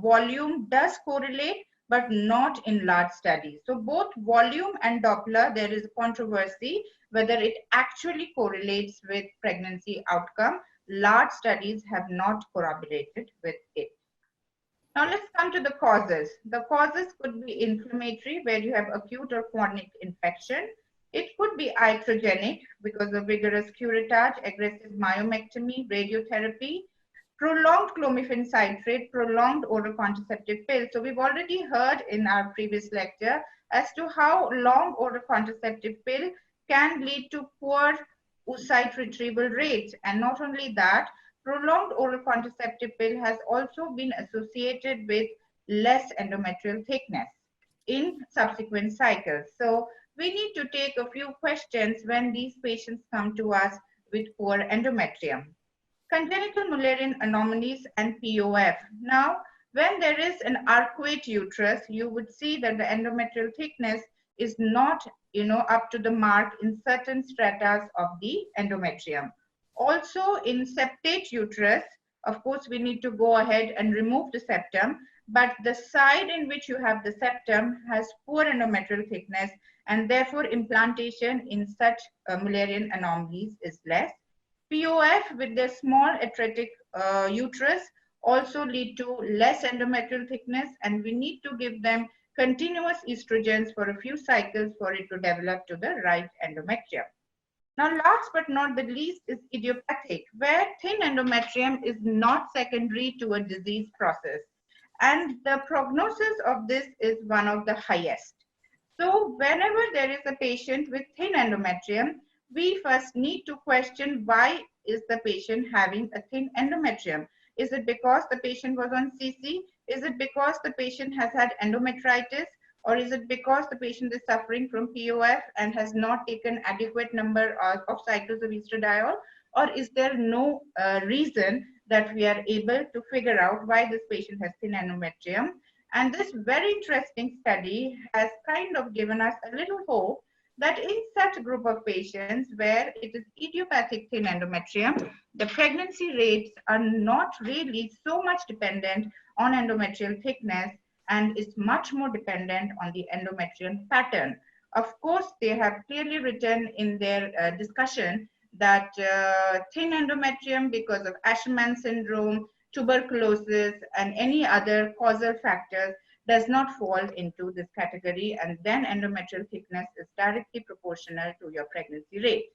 volume does correlate, but not in large studies. So both volume and Doppler, there is a controversy whether it actually correlates with pregnancy outcome. Large studies have not corroborated with it. Now let's come to the causes. The causes could be inflammatory, where you have acute or chronic infection. It could be iatrogenic because of vigorous curettage, aggressive myomectomy, radiotherapy, prolonged clomiphene citrate, prolonged oral contraceptive pill. So we've already heard in our previous lecture as to how long oral contraceptive pill can lead to poor oocyte retrieval rates. And not only that, prolonged oral contraceptive pill has also been associated with less endometrial thickness in subsequent cycles. So we need to take a few questions when these patients come to us with poor endometrium. Congenital Mullerian anomalies and POF. Now, When there is an arcuate uterus, you would see that the endometrial thickness is not, up to the mark in certain strata of the endometrium. Also in septate uterus, of course, we need to go ahead and remove the septum, but the side in which you have the septum has poor endometrial thickness, and therefore implantation in such Mullerian anomalies is less. POF with their small atretic uterus also lead to less endometrial thickness, and we need to give them continuous estrogens for a few cycles for it to develop to the right endometrium. Now, last but not the least is idiopathic, where thin endometrium is not secondary to a disease process, and the prognosis of this is one of the highest. So whenever there is a patient with thin endometrium, we first need to question, why is the patient having a thin endometrium? Is it because the patient was on CC? Is it because the patient has had endometritis? Or is it because the patient is suffering from POF and has not taken adequate number of cycles of estradiol? Or is there no reason that we are able to figure out why this patient has thin endometrium? And this very interesting study has kind of given us a little hope that in such a group of patients where it is idiopathic thin endometrium, the pregnancy rates are not really so much dependent on endometrial thickness and is much more dependent on the endometrium pattern. Of course, they have clearly written in their discussion that thin endometrium, because of Asherman syndrome, tuberculosis, and any other causal factors, does not fall into this category, and then endometrial thickness is directly proportional to your pregnancy rate.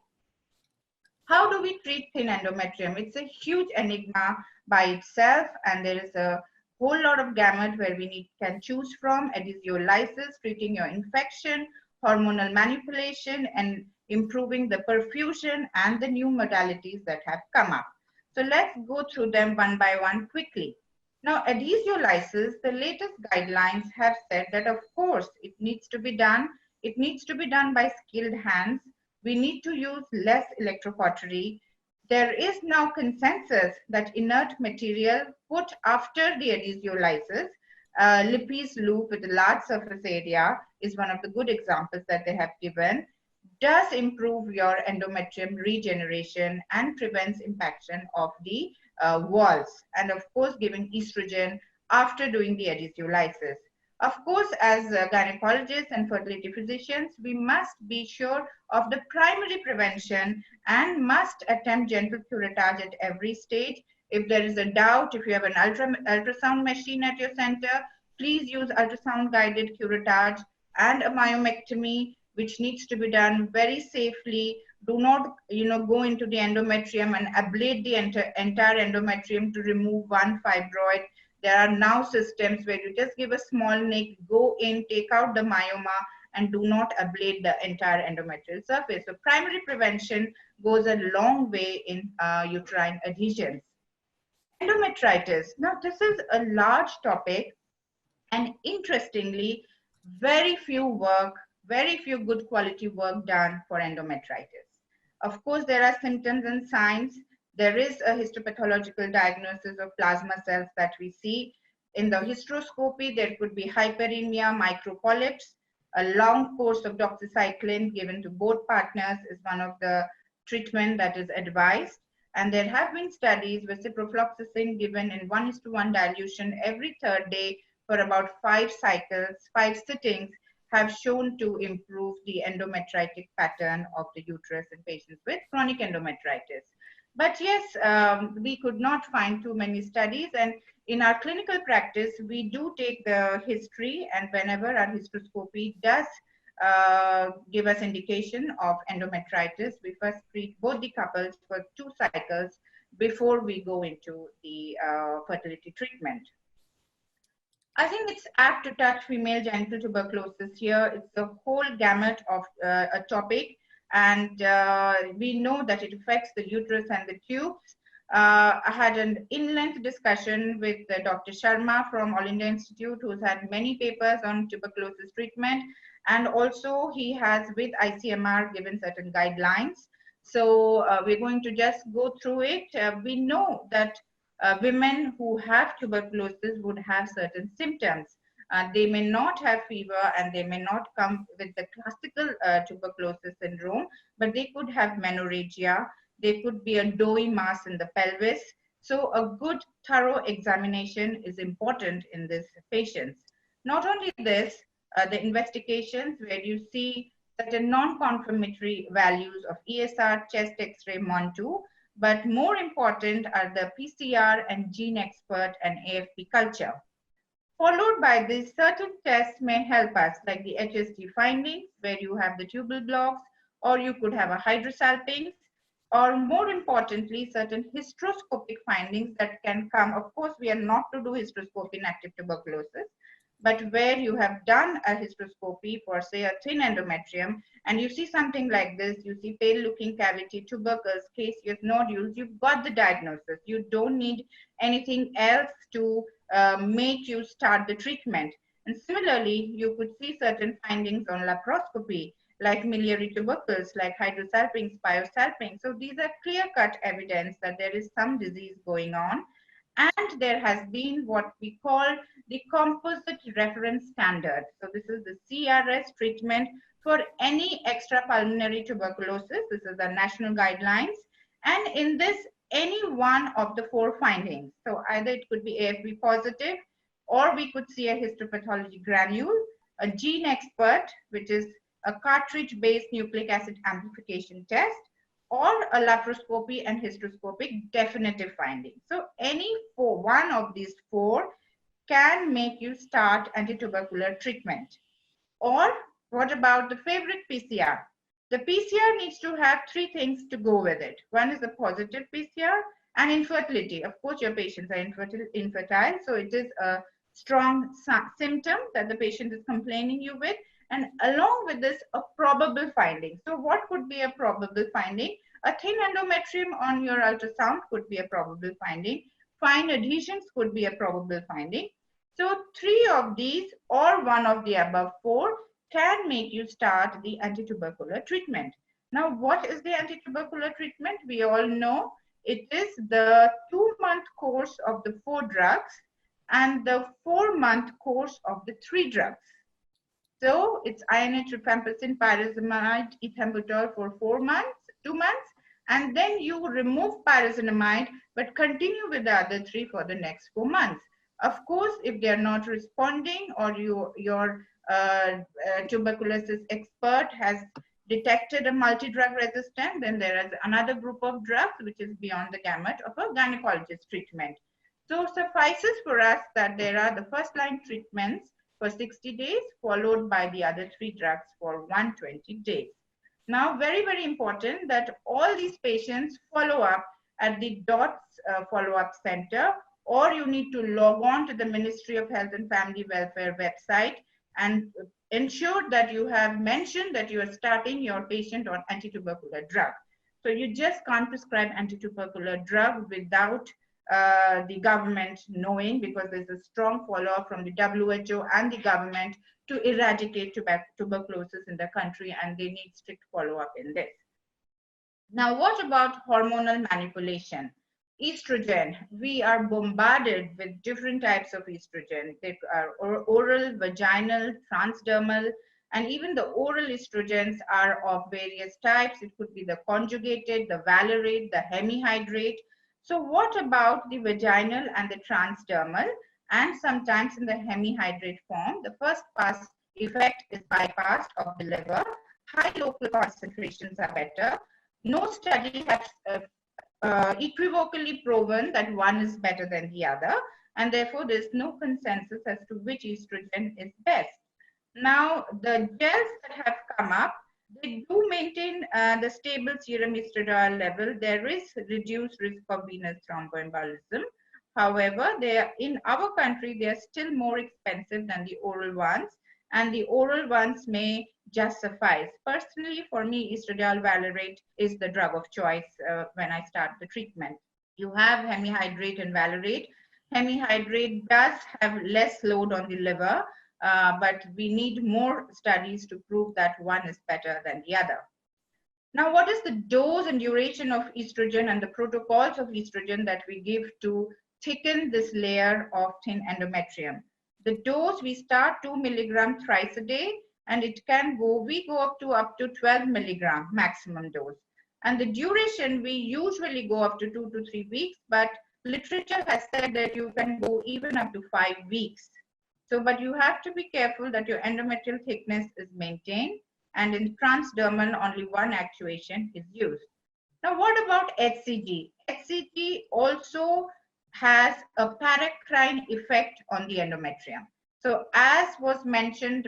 How do we treat thin endometrium? It's a huge enigma by itself, and there is a whole lot of gamut where we can choose from: adhesiolysis, treating your infection, hormonal manipulation, and improving the perfusion, and the new modalities that have come up. So let's go through them one by one quickly. Now, adhesiolysis, the latest guidelines have said that of course it needs to be done. It needs to be done by skilled hands. We need to use less electrocautery. There is now consensus that inert material put after the adhesiolysis, Lippy's loop with a large surface area is one of the good examples that they have given, does improve your endometrium regeneration and prevents impaction of the walls, and of course giving estrogen after doing the adhesiolysis. Of course, as gynecologists and fertility physicians, we must be sure of the primary prevention and must attempt gentle curettage at every stage. If there is a doubt, if you have an ultrasound machine at your center, please use ultrasound guided curettage and a myomectomy, which needs to be done very safely. Do not, go into the endometrium and ablate the entire endometrium to remove one fibroid. There are now systems where you just give a small nick, go in, take out the myoma, and do not ablate the entire endometrial surface. So primary prevention goes a long way in uterine adhesions. Endometritis. Now, this is a large topic, and interestingly, very few good quality work done for endometritis. Of course, there are symptoms and signs. There is a histopathological diagnosis of plasma cells that we see. In the hysteroscopy, there could be hyperemia, micropolyps. A long course of doxycycline given to both partners is one of the treatment that is advised. And there have been studies with ciprofloxacin given in 1:1 dilution every third day for about 5 cycles, 5 sittings, have shown to improve the endometritic pattern of the uterus in patients with chronic endometritis. But yes, we could not find too many studies, and in our clinical practice, we do take the history, and whenever our hysteroscopy does give us indication of endometritis, we first treat both the couples for 2 cycles before we go into the fertility treatment. I think it's apt to touch female genital tuberculosis here. It's the whole gamut of a topic, and we know that it affects the uterus and the tubes. I had an in-length discussion with Dr. Sharma from All India Institute, who's had many papers on tuberculosis treatment, and also he has with ICMR given certain guidelines. So we're going to just go through it. We know that women who have tuberculosis would have certain symptoms. They may not have fever and they may not come with the classical tuberculosis syndrome, but they could have menorrhagia. They could be a doughy mass in the pelvis. So a good thorough examination is important in these patients. Not only this, the investigations where you see certain non-confirmatory values of ESR, chest X-ray, MON2, but more important are the PCR and gene expert and AFP culture. Followed by these certain tests may help us, like the HSG findings, where you have the tubal blocks, or you could have a hydrosalpinx, or more importantly, certain hysteroscopic findings that can come. Of course, we are not to do hysteroscopy in active tuberculosis, but where you have done a hysteroscopy for, say, a thin endometrium, and you see something like this, you see pale-looking cavity, tubercles, caseous nodules, you've got the diagnosis. You don't need anything else to make you start the treatment. And similarly, you could see certain findings on laparoscopy, like miliary tubercles, like hydrosalpinx, pyosalpinx. So these are clear-cut evidence that there is some disease going on. And there has been what we call the composite reference standard. So this is the CRS treatment for any extrapulmonary tuberculosis. This is the national guidelines. And in this, any one of the 4 findings. So either it could be AFP positive, or we could see a histopathology granule, a gene expert, which is a cartridge-based nucleic acid amplification test, or a laparoscopy and hysteroscopic definitive finding. So any one of these 4 can make you start antitubercular treatment. Or what about the favorite PCR? The PCR needs to have 3 things to go with it. One is a positive PCR and infertility. Of course, your patients are infertile, so it is a strong symptom that the patient is complaining you with. And along with this, a probable finding. So what could be a probable finding? A thin endometrium on your ultrasound could be a probable finding. Fine adhesions could be a probable finding. So 3 of these or one of the above 4 can make you start the antitubercular treatment. Now, what is the antitubercular treatment? We all know it is the 2-month course of the 4 drugs and the 4-month course of the 3 drugs. So it's INH, rifampicin, pyrazinamide, ethambutol for 2 months, and then you remove pyrazinamide, but continue with the other 3 for the next 4 months. Of course, if they are not responding, or your tuberculosis expert has detected a multi-drug resistance, then there is another group of drugs which is beyond the gamut of a gynecologist treatment. So suffices for us that there are the first-line treatments for 60 days, followed by the other 3 drugs for 120 days. Now, very, very important that all these patients follow up at the DOTS follow-up center, or you need to log on to the Ministry of Health and Family Welfare website and ensure that you have mentioned that you are starting your patient on antitubercular drug. So you just can't prescribe antitubercular drug without the government knowing, because there's a strong follow-up from the WHO and the government to eradicate tuberculosis in the country, and they need strict follow-up in this. Now, what about hormonal manipulation? Estrogen, we are bombarded with different types of estrogen. They are oral, vaginal, transdermal, and even the oral estrogens are of various types. It could be the conjugated, the valerate, the hemihydrate. So what about the vaginal and the transdermal? And sometimes in the hemihydrate form, the first pass effect is bypassed of the liver. High local concentrations are better. No study has equivocally proven that one is better than the other, and therefore there's no consensus as to which estrogen is best. Now, the gels that have come up, they do maintain the stable serum estradiol level. There is reduced risk of venous thromboembolism. However, they are, in our country, they are still more expensive than the oral ones, and the oral ones may just suffice. Personally, for me, estradiol valerate is the drug of choice when I start the treatment. You have hemihydrate and valerate. Hemihydrate does have less load on the liver, but we need more studies to prove that one is better than the other. Now, what is the dose and duration of estrogen and the protocols of estrogen that we give to thicken this layer of thin endometrium. The dose, we start 2 milligram thrice a day, and it can go, we go up to 12 milligram maximum dose. And the duration, we usually go up to 2 to 3 weeks, but literature has said that you can go even up to 5 weeks. So, but you have to be careful that your endometrial thickness is maintained, and in transdermal, only one actuation is used. Now, what about HCG? HCG also has a paracrine effect on the endometrium. So, as was mentioned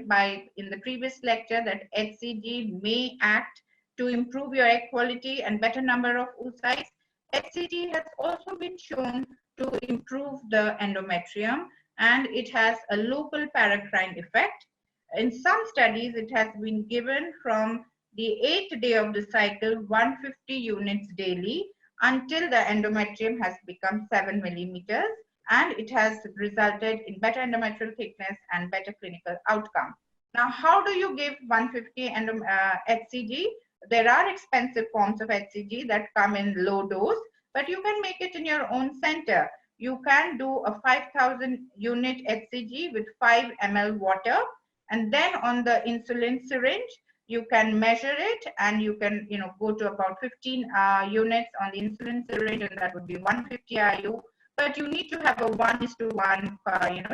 in the previous lecture, that HCG may act to improve your egg quality and better number of oocytes. HCG has also been shown to improve the endometrium, and it has a local paracrine effect. In some studies, it has been given from the 8th day of the cycle, 150 units daily, until the endometrium has become 7 millimeters, and it has resulted in better endometrial thickness and better clinical outcome. Now, how do you give 150 HCG? There are expensive forms of HCG that come in low dose, but you can make it in your own center. You can do a 5,000 unit HCG with 5 ml water, and then on the insulin syringe, you can measure it, and you can go to about 15 units on the insulin syringe, and that would be 150 IU. But you need to have a 1:1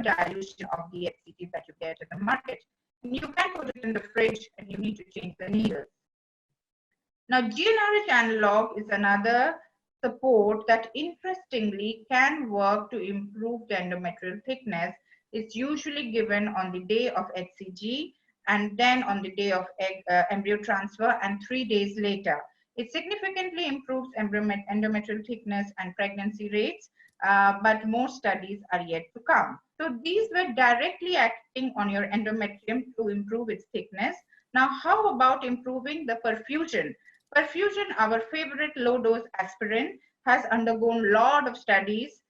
dilution of the HCG that you get in the market. And you can put it in the fridge, and you need to change the needles. Now, GnRH analog is another support that interestingly can work to improve the endometrial thickness. It's usually given on the day of HCG, and then on the day of embryo transfer, and 3 days later. It significantly improves endometrial thickness and pregnancy rates, but more studies are yet to come. So these were directly acting on your endometrium to improve its thickness. Now, how about improving the perfusion? Perfusion, our favorite low-dose aspirin, has undergone a lot of studies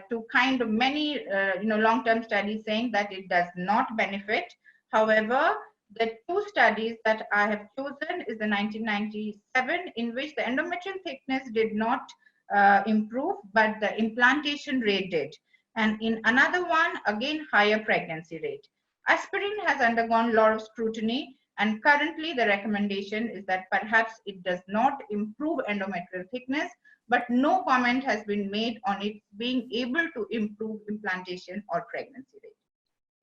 to kind of many long-term studies saying that it does not benefit. However, the 2 studies that I have chosen is the 1997, in which the endometrial thickness did not improve, but the implantation rate did. And in another one, again, higher pregnancy rate. Aspirin has undergone a lot of scrutiny, and currently the recommendation is that perhaps it does not improve endometrial thickness, but no comment has been made on it being able to improve implantation or pregnancy rate.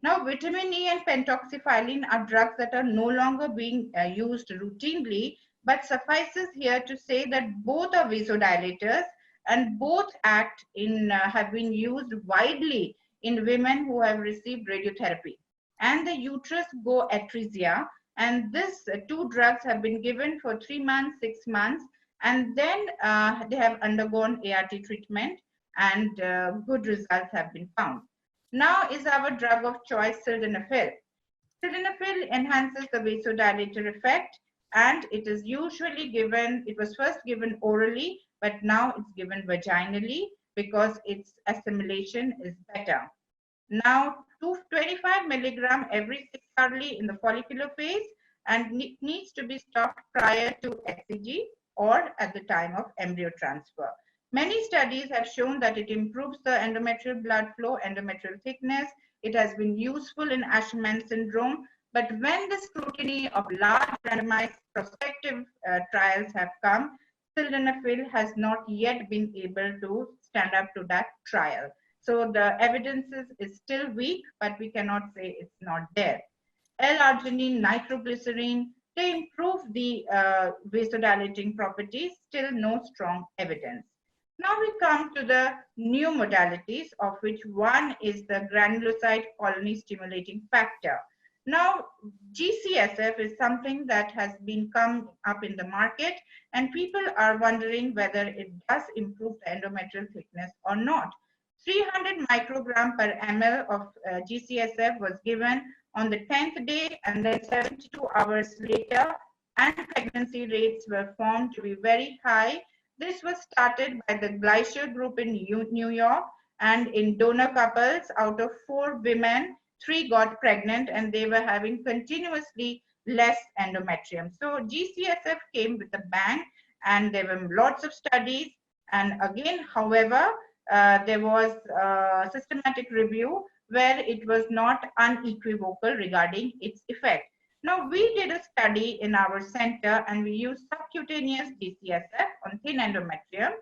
Now, vitamin E and pentoxifylline are drugs that are no longer being used routinely, but suffices here to say that both are vasodilators, and both act in have been used widely in women who have received radiotherapy and the uterus go atresia. And these 2 drugs have been given for 3 months, 6 months, and then they have undergone ART treatment, and good results have been found. Now is our drug of choice sildenafil. Sildenafil enhances the vasodilator effect, and it is usually given, it was first given orally, but now it's given vaginally because its assimilation is better. Now, 25 milligram every 6 hourly in the follicular phase, and it needs to be stopped prior to HCG or at the time of embryo transfer. Many studies have shown that it improves the endometrial blood flow, endometrial thickness. It has been useful in Asherman syndrome, but when the scrutiny of large randomized prospective trials have come, sildenafil has not yet been able to stand up to that trial. So the evidence is still weak, but we cannot say it's not there. L-arginine, nitroglycerin, they improve the vasodilating properties, still no strong evidence. Now we come to the new modalities, of which one is the granulocyte colony stimulating factor. Now, GCSF is something that has been come up in the market, and people are wondering whether it does improve the endometrial thickness or not. 300 microgram per ml of GCSF was given on the 10th day, and then 72 hours later, and pregnancy rates were found to be very high. This was started by the Gleicher group in New York, and in donor couples, out of 4 women, 3 got pregnant, and they were having continuously less endometrium. So GCSF came with a bang, and there were lots of studies. And again, however, there was a systematic review where it was not unequivocal regarding its effect. Now, we did a study in our center and we used subcutaneous GCSF on thin endometrium.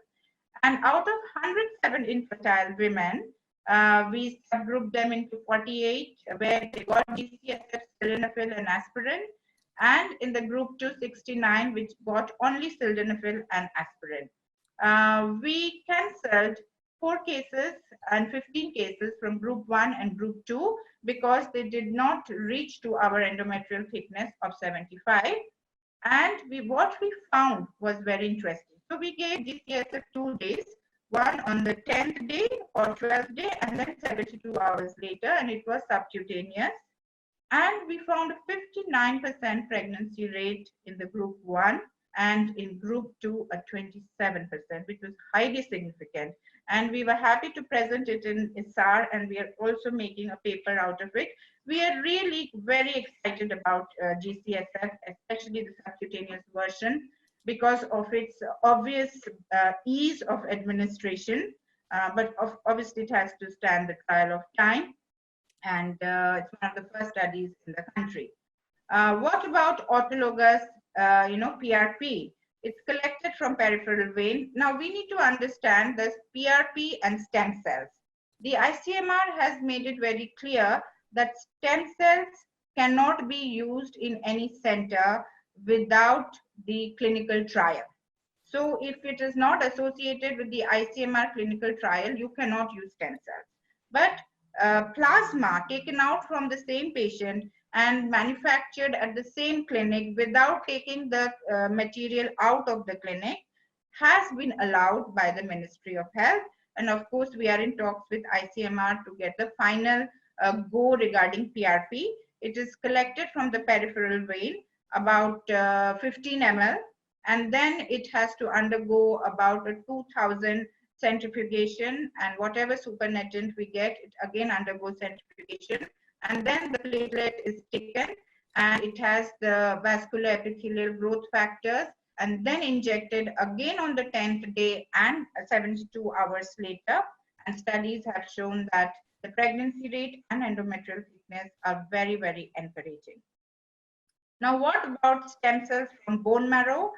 And out of 107 infertile women, we subgrouped them into 48 where they got GCSF, sildenafil, and aspirin. And in the group 269, which got only sildenafil and aspirin. We cancelled 4 cases and 15 cases from group 1 and group 2 because they did not reach to our endometrial thickness of 75. And what we found was very interesting. So we gave GCSF 2 days, one on the 10th day or 12th day, and then 72 hours later, and it was subcutaneous. And we found a 59% pregnancy rate in the group 1 and in group 2 a 27%, which was highly significant. And we were happy to present it in ISAR, and we are also making a paper out of it. We are really very excited about GCSF, especially the subcutaneous version, because of its obvious ease of administration, but obviously it has to stand the trial of time, and it's one of the first studies in the country. What about autologous, PRP? It's collected from peripheral vein. Now we need to understand this PRP and stem cells. The ICMR has made it very clear that stem cells cannot be used in any center without the clinical trial. So if it is not associated with the ICMR clinical trial, you cannot use stem cells. But plasma taken out from the same patient and manufactured at the same clinic without taking the material out of the clinic has been allowed by the Ministry of Health. And of course, we are in talks with ICMR to get the final go regarding PRP. It is collected from the peripheral vein, about 15 ml, and then it has to undergo about a 2000 centrifugation, and whatever supernatant we get, it again undergoes centrifugation, and then the platelet is taken and it has the vascular epithelial growth factors and then injected again on the 10th day and 72 hours later. And studies have shown that the pregnancy rate and endometrial thickness are very, very encouraging. Now, what about stem cells from bone marrow?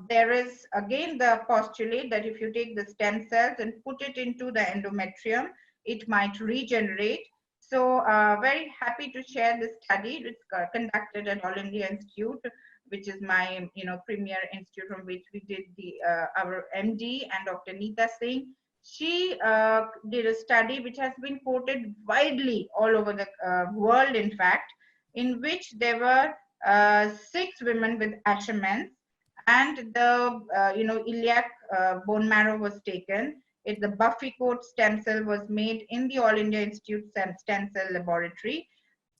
There is again the postulate that if you take the stem cells and put it into the endometrium, it might regenerate. So very happy to share this study. It's conducted at All India Institute, which is my premier institute from which we did the our MD, and Dr. Neeta Singh. She did a study which has been quoted widely all over the world, in fact, in which there were 6 women with Asherman's, and the iliac bone marrow was taken. The Buffy coat stem cell was made in the All India Institute Stem Cell Laboratory,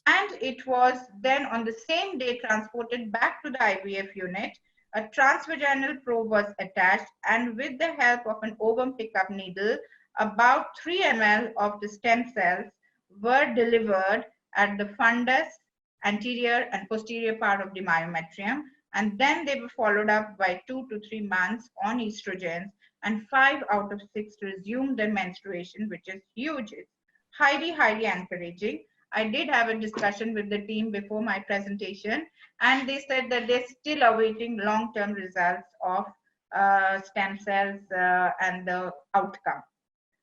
and it was then on the same day transported back to the IVF unit. A transvaginal probe was attached, and with the help of an ovum pickup needle, about 3 ml of the stem cells were delivered at the fundus, anterior and posterior part of the myometrium, and then they were followed up by 2 to 3 months on estrogens, and 5 out of 6 resumed their menstruation, which is huge. It's highly, highly encouraging. I did have a discussion with the team before my presentation, and they said that they're still awaiting long-term results of stem cells and the outcome.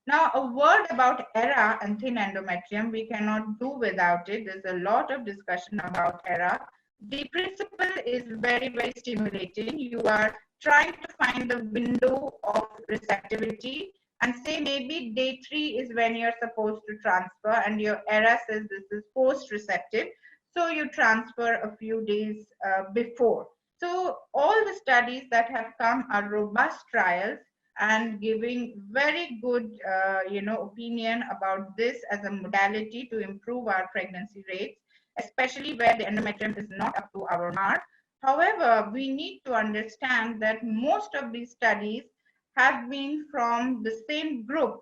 Now, a word about ERA and thin endometrium. We cannot do without it. There's a lot of discussion about ERA. The principle is very, very stimulating. You are trying to find the window of receptivity and say maybe day 3 is when you're supposed to transfer, and your ERA says this is post-receptive. So you transfer a few days before. So all the studies that have come are robust trials and giving very good opinion about this as a modality to improve our pregnancy rates, especially where the endometrium is not up to our mark. However, we need to understand that most of these studies have been from the same group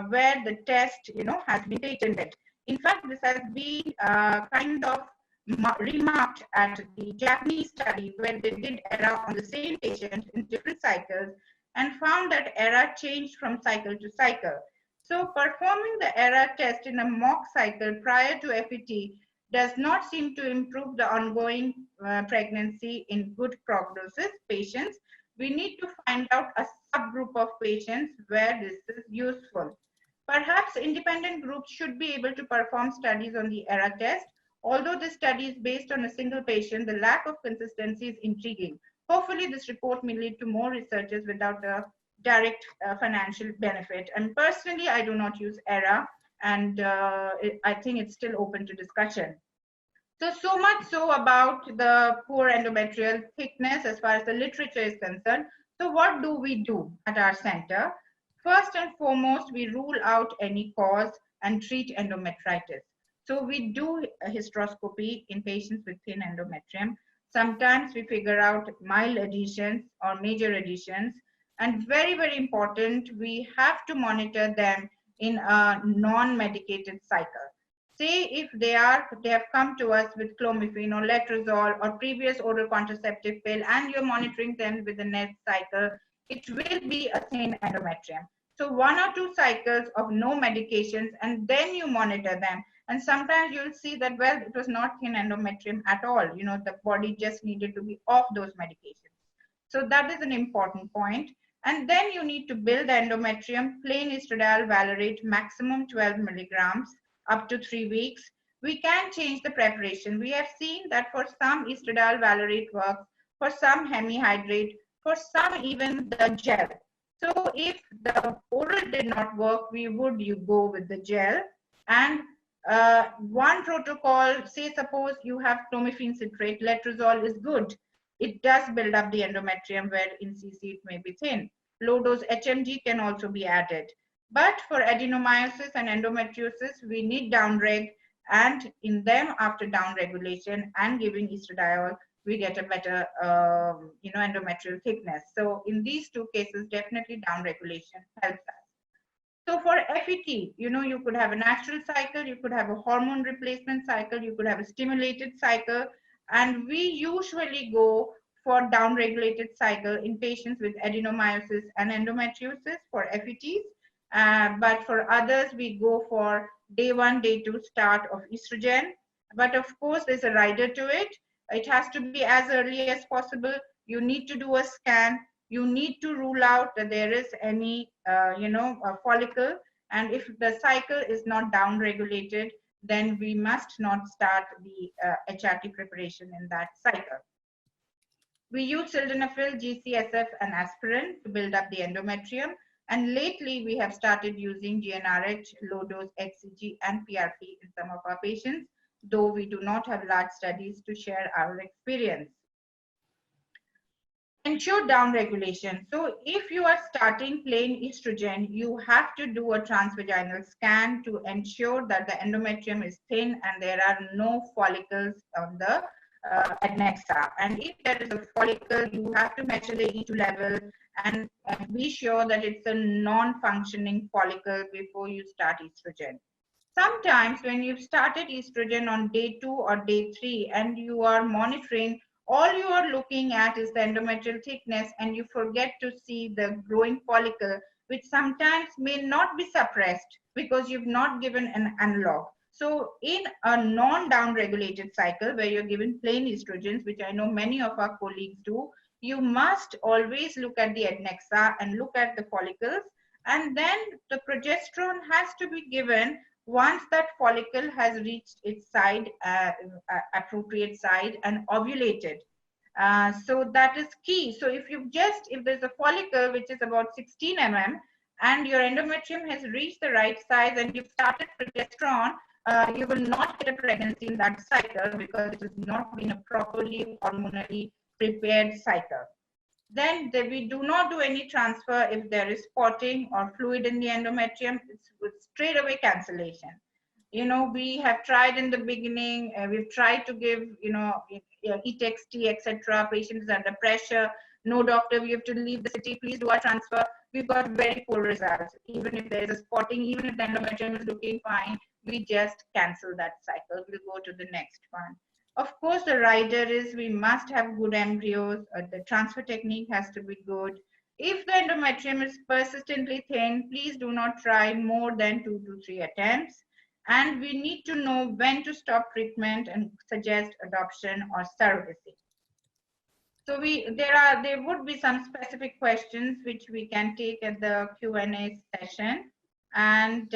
where the test has been patented. In fact, this has been kind of remarked at the Japanese study where they did ERA on the same patient in different cycles and found that ERA changed from cycle to cycle. So performing the ERA test in a mock cycle prior to FET does not seem to improve the ongoing pregnancy in good prognosis patients. We need to find out a subgroup of patients where this is useful. Perhaps independent groups should be able to perform studies on the ERA test. Although this study is based on a single patient, the lack of consistency is intriguing. Hopefully this report may lead to more researchers without a direct financial benefit. And personally, I do not use ERA, and I think it's still open to discussion. So much so about the poor endometrial thickness as far as the literature is concerned. So what do we do at our center? First and foremost, we rule out any cause and treat endometritis. So we do a hysteroscopy in patients with thin endometrium. Sometimes we figure out mild adhesions or major adhesions. And very, very important, we have to monitor them in a non-medicated cycle. Say if they have come to us with clomiphene or letrozole or previous oral contraceptive pill, and you're monitoring them with the next cycle, it will be a thin endometrium. So 1 or 2 cycles of no medications, and then you monitor them. And sometimes you'll see that, well, it was not thin endometrium at all. You know, the body just needed to be off those medications. So that is an important point. And then you need to build the endometrium, plain estradiol valerate, maximum 12 milligrams, up to 3 weeks. We can change the preparation. We have seen that for some estradiol valerate works, for some hemihydrate, for some even the gel. So if the oral did not work, you go with the gel. And one protocol, say suppose you have clomiphene citrate, letrozole is good. It does build up the endometrium where in CC it may be thin. Low dose HMG can also be added. But for adenomyosis and endometriosis, we need downreg, and in them after downregulation and giving estradiol, we get a better endometrial thickness. So in these 2 cases, definitely downregulation helps us. So for FET, you could have a natural cycle, you could have a hormone replacement cycle, you could have a stimulated cycle, and we usually go for downregulated cycle in patients with adenomyosis and endometriosis for FETs. But for others, we go for day 1, day 2 start of estrogen. But of course, there's a rider to it. It has to be as early as possible. You need to do a scan. You need to rule out that there is any, a follicle. And if the cycle is not downregulated, then we must not start the HRT preparation in that cycle. We use sildenafil, GCSF, and aspirin to build up the endometrium. And lately, we have started using GnRH, low-dose HCG, and PRP in some of our patients, though we do not have large studies to share our experience. Ensure downregulation. So if you are starting plain estrogen, you have to do a transvaginal scan to ensure that the endometrium is thin and there are no follicles on the adnexa. And if there is a follicle, you have to measure the E2 level and be sure that it's a non-functioning follicle before you start estrogen. Sometimes when you've started estrogen on day 2 or day 3 and you are monitoring, all you are looking at is the endometrial thickness and you forget to see the growing follicle, which sometimes may not be suppressed because you've not given an analog. So in a non-down-regulated cycle where you're given plain estrogens, which I know many of our colleagues do, you must always look at the adnexa and look at the follicles, and then the progesterone has to be given once that follicle has reached its side, appropriate side, and ovulated. So that is key. So if there's a follicle which is about 16 mm and your endometrium has reached the right size and you've started progesterone, you will not get a pregnancy in that cycle because it has not been a properly hormonally prepared cycle. Then we do not do any transfer if there is spotting or fluid in the endometrium. It's straight away cancellation. We have tried in the beginning, we've tried to give, ETXT, etc. Patient is under pressure. No, doctor, we have to leave the city. Please do our transfer. We've got very poor results. Even if there is a spotting, even if the endometrium is looking fine, we just cancel that cycle. We'll go to the next one. Of course, the rider is we must have good embryos. The transfer technique has to be good. If the endometrium is persistently thin, please do not try more than 2 to 3 attempts. And we need to know when to stop treatment and suggest adoption or surrogacy. So there would be some specific questions which we can take at the Q&A session. And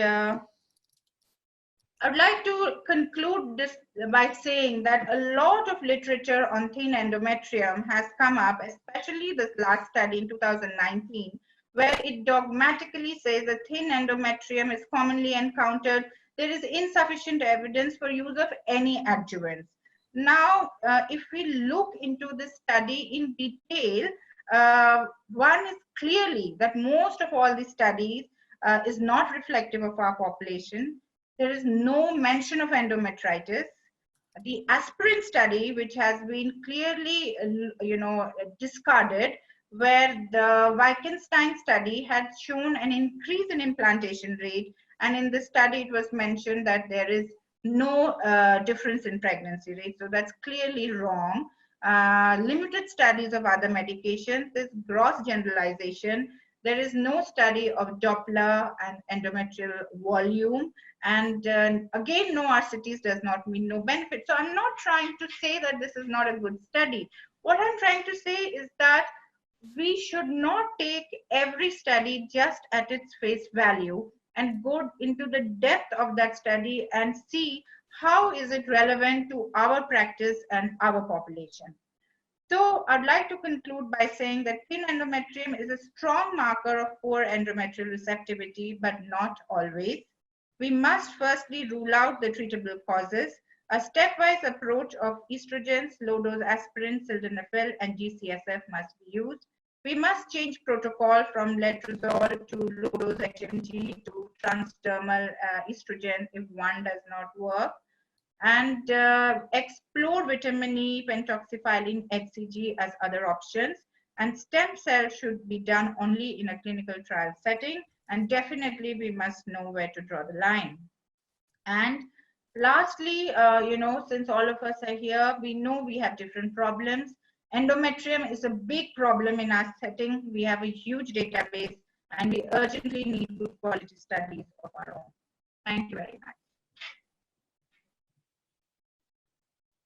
I'd like to conclude this by saying that a lot of literature on thin endometrium has come up, especially this last study in 2019, where it dogmatically says that thin endometrium is commonly encountered. There is insufficient evidence for use of any adjuvants. Now, if we look into this study in detail, one is clearly that most of all the studies is not reflective of our population. There is no mention of endometritis. The aspirin study, which has been clearly, discarded, where the Wittgenstein study had shown an increase in implantation rate, and in this study it was mentioned that there is no difference in pregnancy rate. So that's clearly wrong. Limited studies of other medications, this gross generalization. There is no study of Doppler and endometrial volume. And again, no RCTs does not mean no benefit. So I'm not trying to say that this is not a good study. What I'm trying to say is that we should not take every study just at its face value and go into the depth of that study and see how is it relevant to our practice and our population. So I'd like to conclude by saying that thin endometrium is a strong marker of poor endometrial receptivity, but not always. We must firstly rule out the treatable causes. A stepwise approach of estrogens, low-dose aspirin, sildenafil, and GCSF must be used. We must change protocol from letrozole to low-dose HMG to transdermal estrogen if one does not work. And explore vitamin E, pentoxifylline, HCG as other options. And stem cell should be done only in a clinical trial setting. And definitely we must know where to draw the line. And lastly, since all of us are here, we know we have different problems. Endometrium is a big problem in our setting. We have a huge database and we urgently need good quality studies of our own. Thank you very much.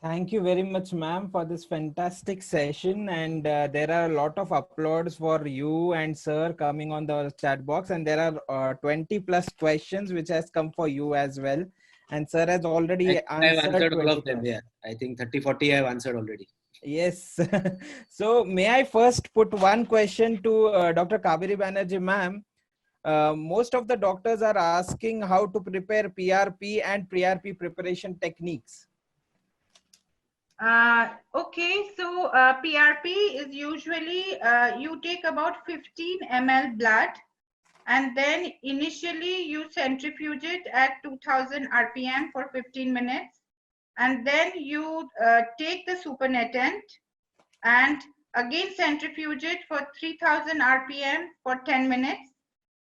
Thank you very much, ma'am, for this fantastic session. And there are a lot of applause for you and sir coming on the chat box. And there are 20 plus questions which has come for you as well. And sir has already answered
all of them. Yeah, I think 30, 40 I have answered already.
Yes. So may I first put one question to Dr. Kaberi Banerjee, ma'am. Most of the doctors are asking how to prepare PRP and pre-RP preparation techniques.
Okay, so PRP is usually you take about 15 ml blood and then initially you centrifuge it at 2000 RPM for 15 minutes and then you take the supernatant and again centrifuge it for 3000 RPM for 10 minutes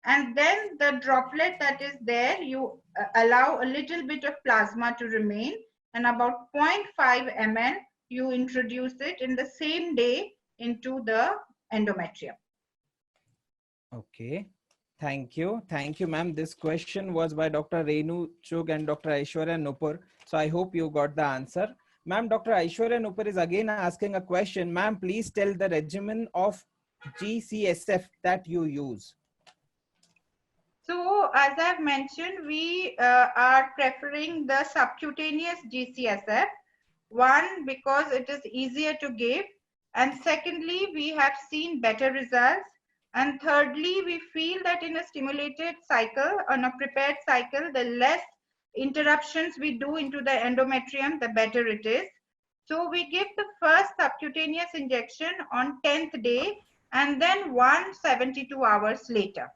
and then the droplet that is there you allow a little bit of plasma to remain. And about 0.5 ml, you introduce it in the same day into the endometrium.
Okay. Thank you. Thank you, ma'am. This question was by Dr. Renu Chug and Dr. Aishwarya Nupur. So I hope you got the answer. Ma'am, Dr. Aishwarya Nupur is again asking a question. Ma'am, please tell the regimen of GCSF that you use.
So as I've mentioned, we are preferring the subcutaneous GCSF. One, because it is easier to give. And secondly, we have seen better results. And thirdly, we feel that in a stimulated cycle, on a prepared cycle, the less interruptions we do into the endometrium, the better it is. So we give the first subcutaneous injection on 10th day and then 72 hours later.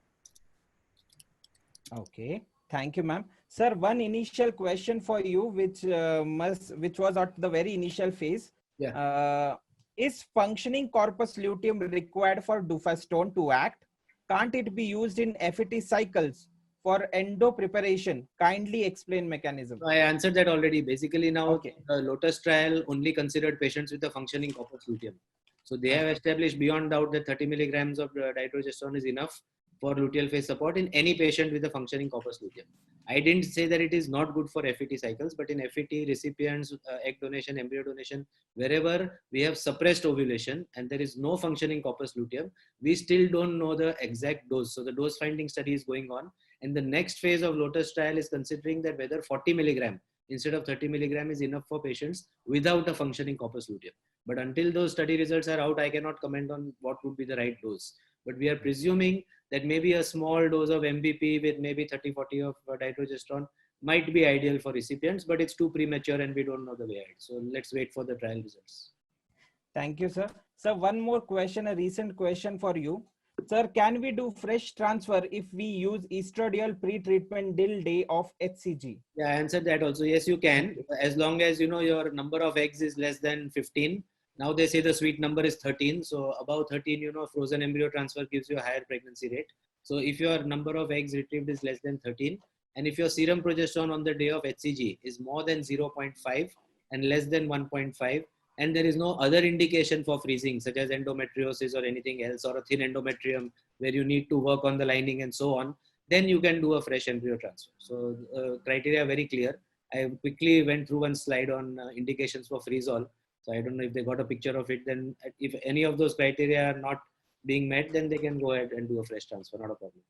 Okay, thank you, ma'am. Sir, one initial question for you, which was at the very initial phase.
Yeah.
Is functioning corpus luteum required for dufastone to act? Can't it be used in FET cycles for endo preparation? Kindly explain mechanism.
I answered that already. Basically now
Okay.
the Lotus trial only considered patients with a functioning corpus luteum. So they have established beyond doubt that 30 milligrams of dydrogesterone is enough for luteal phase support in any patient with a functioning corpus luteum. I didn't say that it is not good for FET cycles, but in FET recipients, egg donation, embryo donation, wherever we have suppressed ovulation and there is no functioning corpus luteum, we still don't know the exact dose. So the dose finding study is going on. And the next phase of Lotus trial is considering that whether 40 milligram instead of 30 milligram is enough for patients without a functioning corpus luteum. But until those study results are out, I cannot comment on what would be the right dose. But we are presuming that maybe a small dose of MVP with maybe 30-40 of dydrogesterone might be ideal for recipients, but it's too premature and we don't know the way ahead. So let's wait for the trial results.
Thank you, sir. Sir, one more question, a recent question for you. Sir, can we do fresh transfer if we use estradiol pre-treatment till day of HCG?
Yeah, I answered that also. Yes, you can, as long as your number of eggs is less than 15. Now they say the sweet number is 13. So above 13, frozen embryo transfer gives you a higher pregnancy rate. So if your number of eggs retrieved is less than 13, and if your serum progesterone on the day of HCG is more than 0.5 and less than 1.5, and there is no other indication for freezing, such as endometriosis or anything else, or a thin endometrium where you need to work on the lining and so on, then you can do a fresh embryo transfer. So criteria are very clear. I quickly went through one slide on indications for freeze-all. So I don't know if they got a picture of it. Then if any of those criteria are not being met, then they can go ahead and do a fresh transfer, not a problem.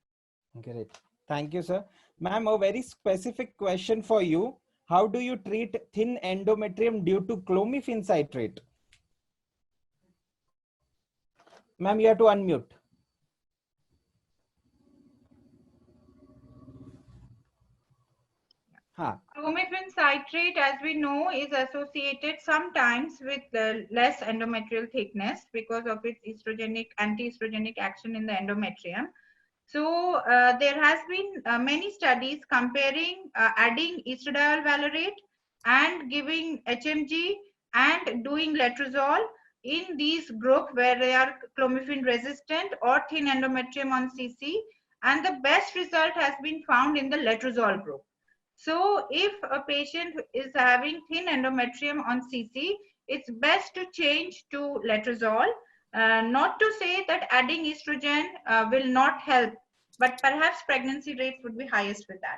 Great. Thank you, sir. Ma'am, a very specific question for you. How do you treat thin endometrium due to clomiphene citrate? Ma'am, you have to unmute.
Clomiphene citrate, as we know, is associated sometimes with less endometrial thickness because of its anti-estrogenic action in the endometrium. So there has been many studies comparing adding estradiol valerate and giving HMG and doing letrozole in these group where they are clomiphene resistant or thin endometrium on CC, and the best result has been found in the letrozole group. So if a patient is having thin endometrium on CC, it's best to change to letrozole. Not to say that adding estrogen will not help, but perhaps pregnancy rates would be highest with that.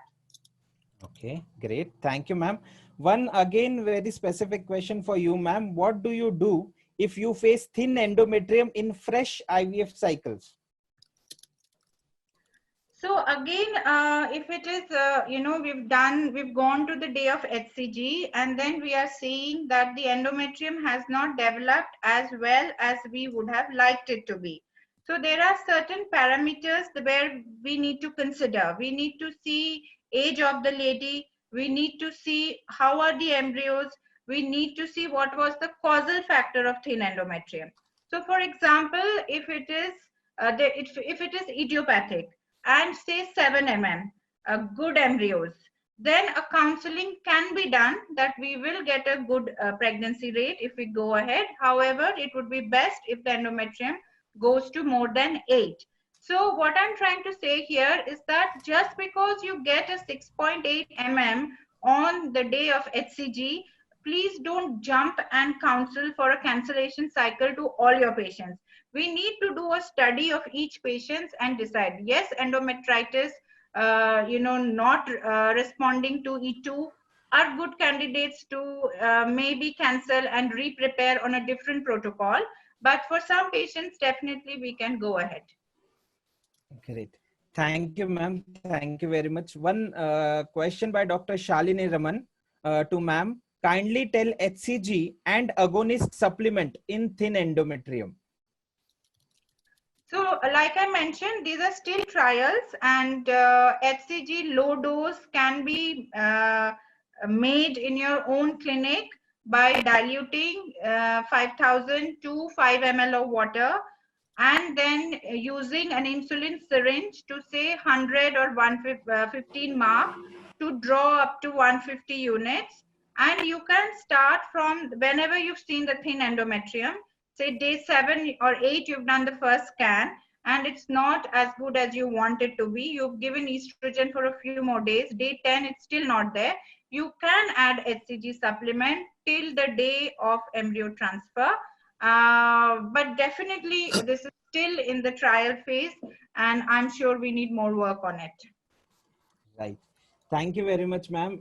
Okay, great. Thank you, ma'am. One again very specific question for you, ma'am. What do you do if you face thin endometrium in fresh IVF cycles?
So again, if it is, we've gone to the day of HCG and then we are seeing that the endometrium has not developed as well as we would have liked it to be. So there are certain parameters where we need to consider. We need to see age of the lady. We need to see how are the embryos. We need to see what was the causal factor of thin endometrium. So for example, if it is idiopathic, and say 7 mm, good embryos, then a counseling can be done that we will get a good pregnancy rate if we go ahead. However, it would be best if the endometrium goes to more than 8. So what I'm trying to say here is that just because you get a 6.8 mm on the day of HCG, please don't jump and counsel for a cancellation cycle to all your patients. We need to do a study of each patient and decide, yes, endometritis, not responding to E2 are good candidates to maybe cancel and re-prepare on a different protocol. But for some patients, definitely we can go ahead.
Great. Thank you, ma'am. Thank you very much. One question by Dr. Shalini Raman to ma'am. Kindly tell HCG and agonist supplement in thin endometrium.
So like I mentioned, these are still trials, and HCG low dose can be made in your own clinic by diluting 5,000 to 5 ml of water and then using an insulin syringe to say 100 or 115 mark to draw up to 150 units. And you can start from whenever you've seen the thin endometrium. Say day 7 or 8, you've done the first scan and it's not as good as you want it to be. You've given estrogen for a few more days. Day 10, it's still not there. You can add HCG supplement till the day of embryo transfer. But definitely this is still in the trial phase, and I'm sure we need more work on it.
Right. Thank you very much, ma'am.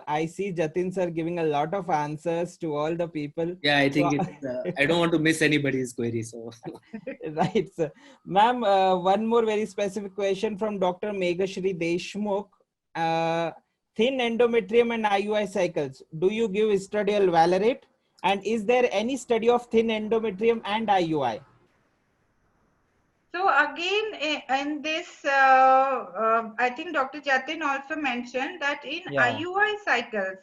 I see Jatin sir giving a lot of answers to all the people.
Yeah, I think
So,
it's, I don't want to miss anybody's query. So,
right, sir. Ma'am, one more very specific question from Dr. Meghashri Deshmukh. Thin endometrium and IUI cycles. Do you give estradiol valerate? And is there any study of thin endometrium and IUI?
So again, in this, I think Dr. Jatin also mentioned that in
Yeah.
IUI cycles,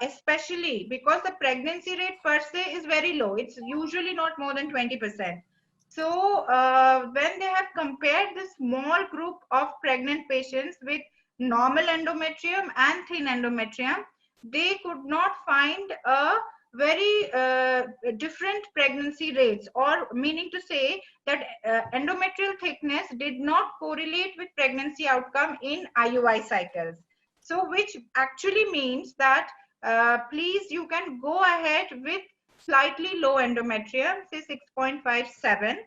especially because the pregnancy rate per se is very low, it's usually not more than 20%. So when they have compared this small group of pregnant patients with normal endometrium and thin endometrium, they could not find a very different pregnancy rates, or meaning to say that endometrial thickness did not correlate with pregnancy outcome in IUI cycles. So which actually means that please, you can go ahead with slightly low endometrium, say 6.57.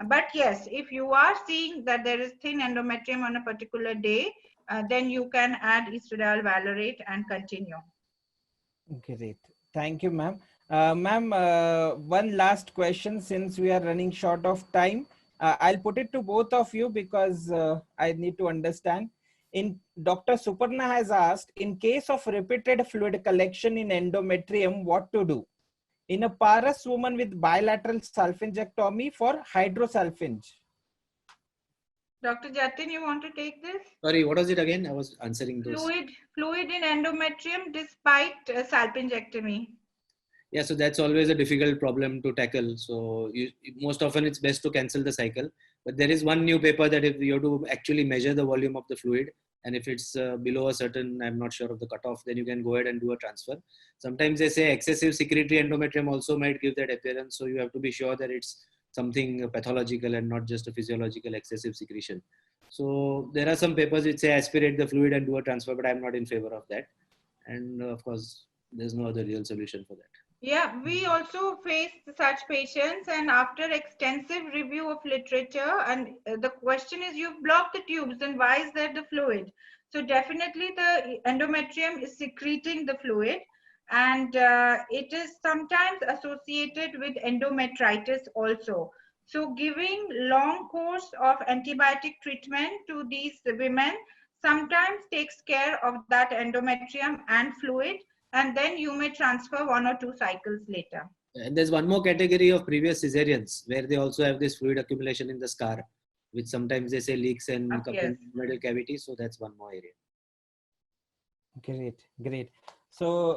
But yes, if you are seeing that there is thin endometrium on a particular day, then you can add estradiol valerate and continue.
Great. Thank you, ma'am. Ma'am, one last question since we are running short of time. I'll put it to both of you because I need to understand. In Dr. Suparna has asked, in case of repeated fluid collection in endometrium, what to do? In a parous woman with bilateral salpingectomy for hydrosalpinge.
Dr. Jatin, you want to take this?
sorry, what was it again? I was answering those.
Fluid in endometrium despite salpingectomy.
Yeah, so that's always a difficult problem to tackle. So most often it's best to cancel the cycle. But there is one new paper that if you have to actually measure the volume of the fluid, and if it's below a certain, I'm not sure of the cutoff, then you can go ahead and do a transfer. Sometimes they say excessive secretory endometrium also might give that appearance. So you have to be sure that it's something pathological and not just a physiological excessive secretion. So there are some papers which say aspirate the fluid and do a transfer, but I'm not in favor of that. And of course, there's no other real solution for that.
Yeah, we also face such patients, and after extensive review of literature, and the question is, you've blocked the tubes, then why is there the fluid? So definitely the endometrium is secreting the fluid, and it is sometimes associated with endometritis also. So giving long course of antibiotic treatment to these women sometimes takes care of that endometrium and fluid, and then you may transfer 1 or 2 cycles later.
And there's one more category of previous cesareans where they also have this fluid accumulation in the scar, which sometimes they say leaks and
Yes.
middle cavity. So that's one more area.
Great, great. So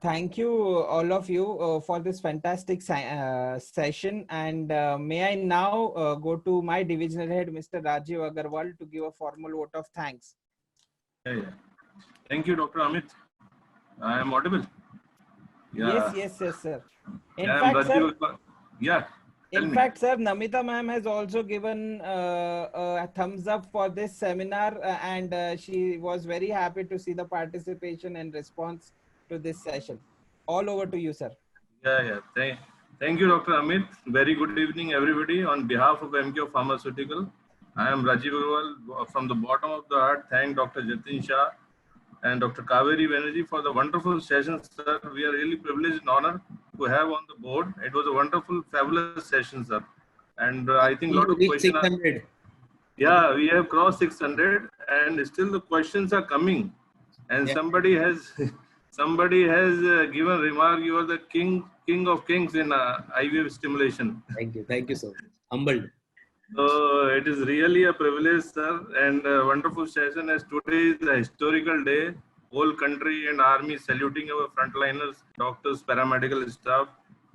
thank you all of you for this fantastic session. And may I now go to my divisional head, Mr. Rajiv Agarwal, to give a formal vote of thanks.
Yeah. Thank you, Dr. Amit. I am audible.
Yeah. Yes, sir. In fact, sir, Namita ma'am has also given a thumbs up for this seminar, and she was very happy to see the participation and response to this session. All over to you, sir.
Yeah. Thank you, Dr. Amit. Very good evening, everybody. On behalf of MQ Pharmaceutical, I am Rajiv Agarwal. From the bottom of the heart, thank Dr. Jatin Shah and Dr. Kaberi Banerjee for the wonderful session, sir. We are really privileged and honored to have on the board. It was a wonderful, fabulous session, sir. And I think a lot of questions are... Yeah, we have crossed 600 and still the questions are coming. And somebody has given remark, you are the king of kings in IVF stimulation.
Thank you so much. Humbled.
So it is really a privilege, sir, and a wonderful session, as today is a historical day. Whole country and army saluting our frontliners, doctors, paramedical staff.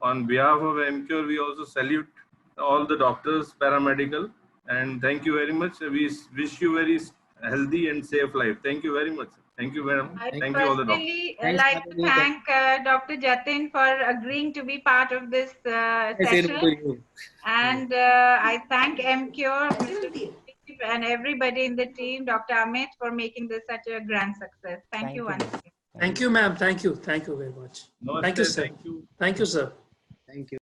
On behalf of MCure, we also salute all the doctors, paramedical, and thank you very much. We wish you very healthy and safe life. Thank you very much. Thank you very much. Thank you all the doctors.
I like to thank Dr. Jatin for agreeing to be part of this session. And I thank MCure, Mr. Steve, and everybody in the team, Dr. Amit, for making this such a grand success. Thank you once again.
Thank you, ma'am. Thank you. Thank you very much.
Namaste.
Thank you, sir.
Thank you.
Thank you, sir.
Thank you.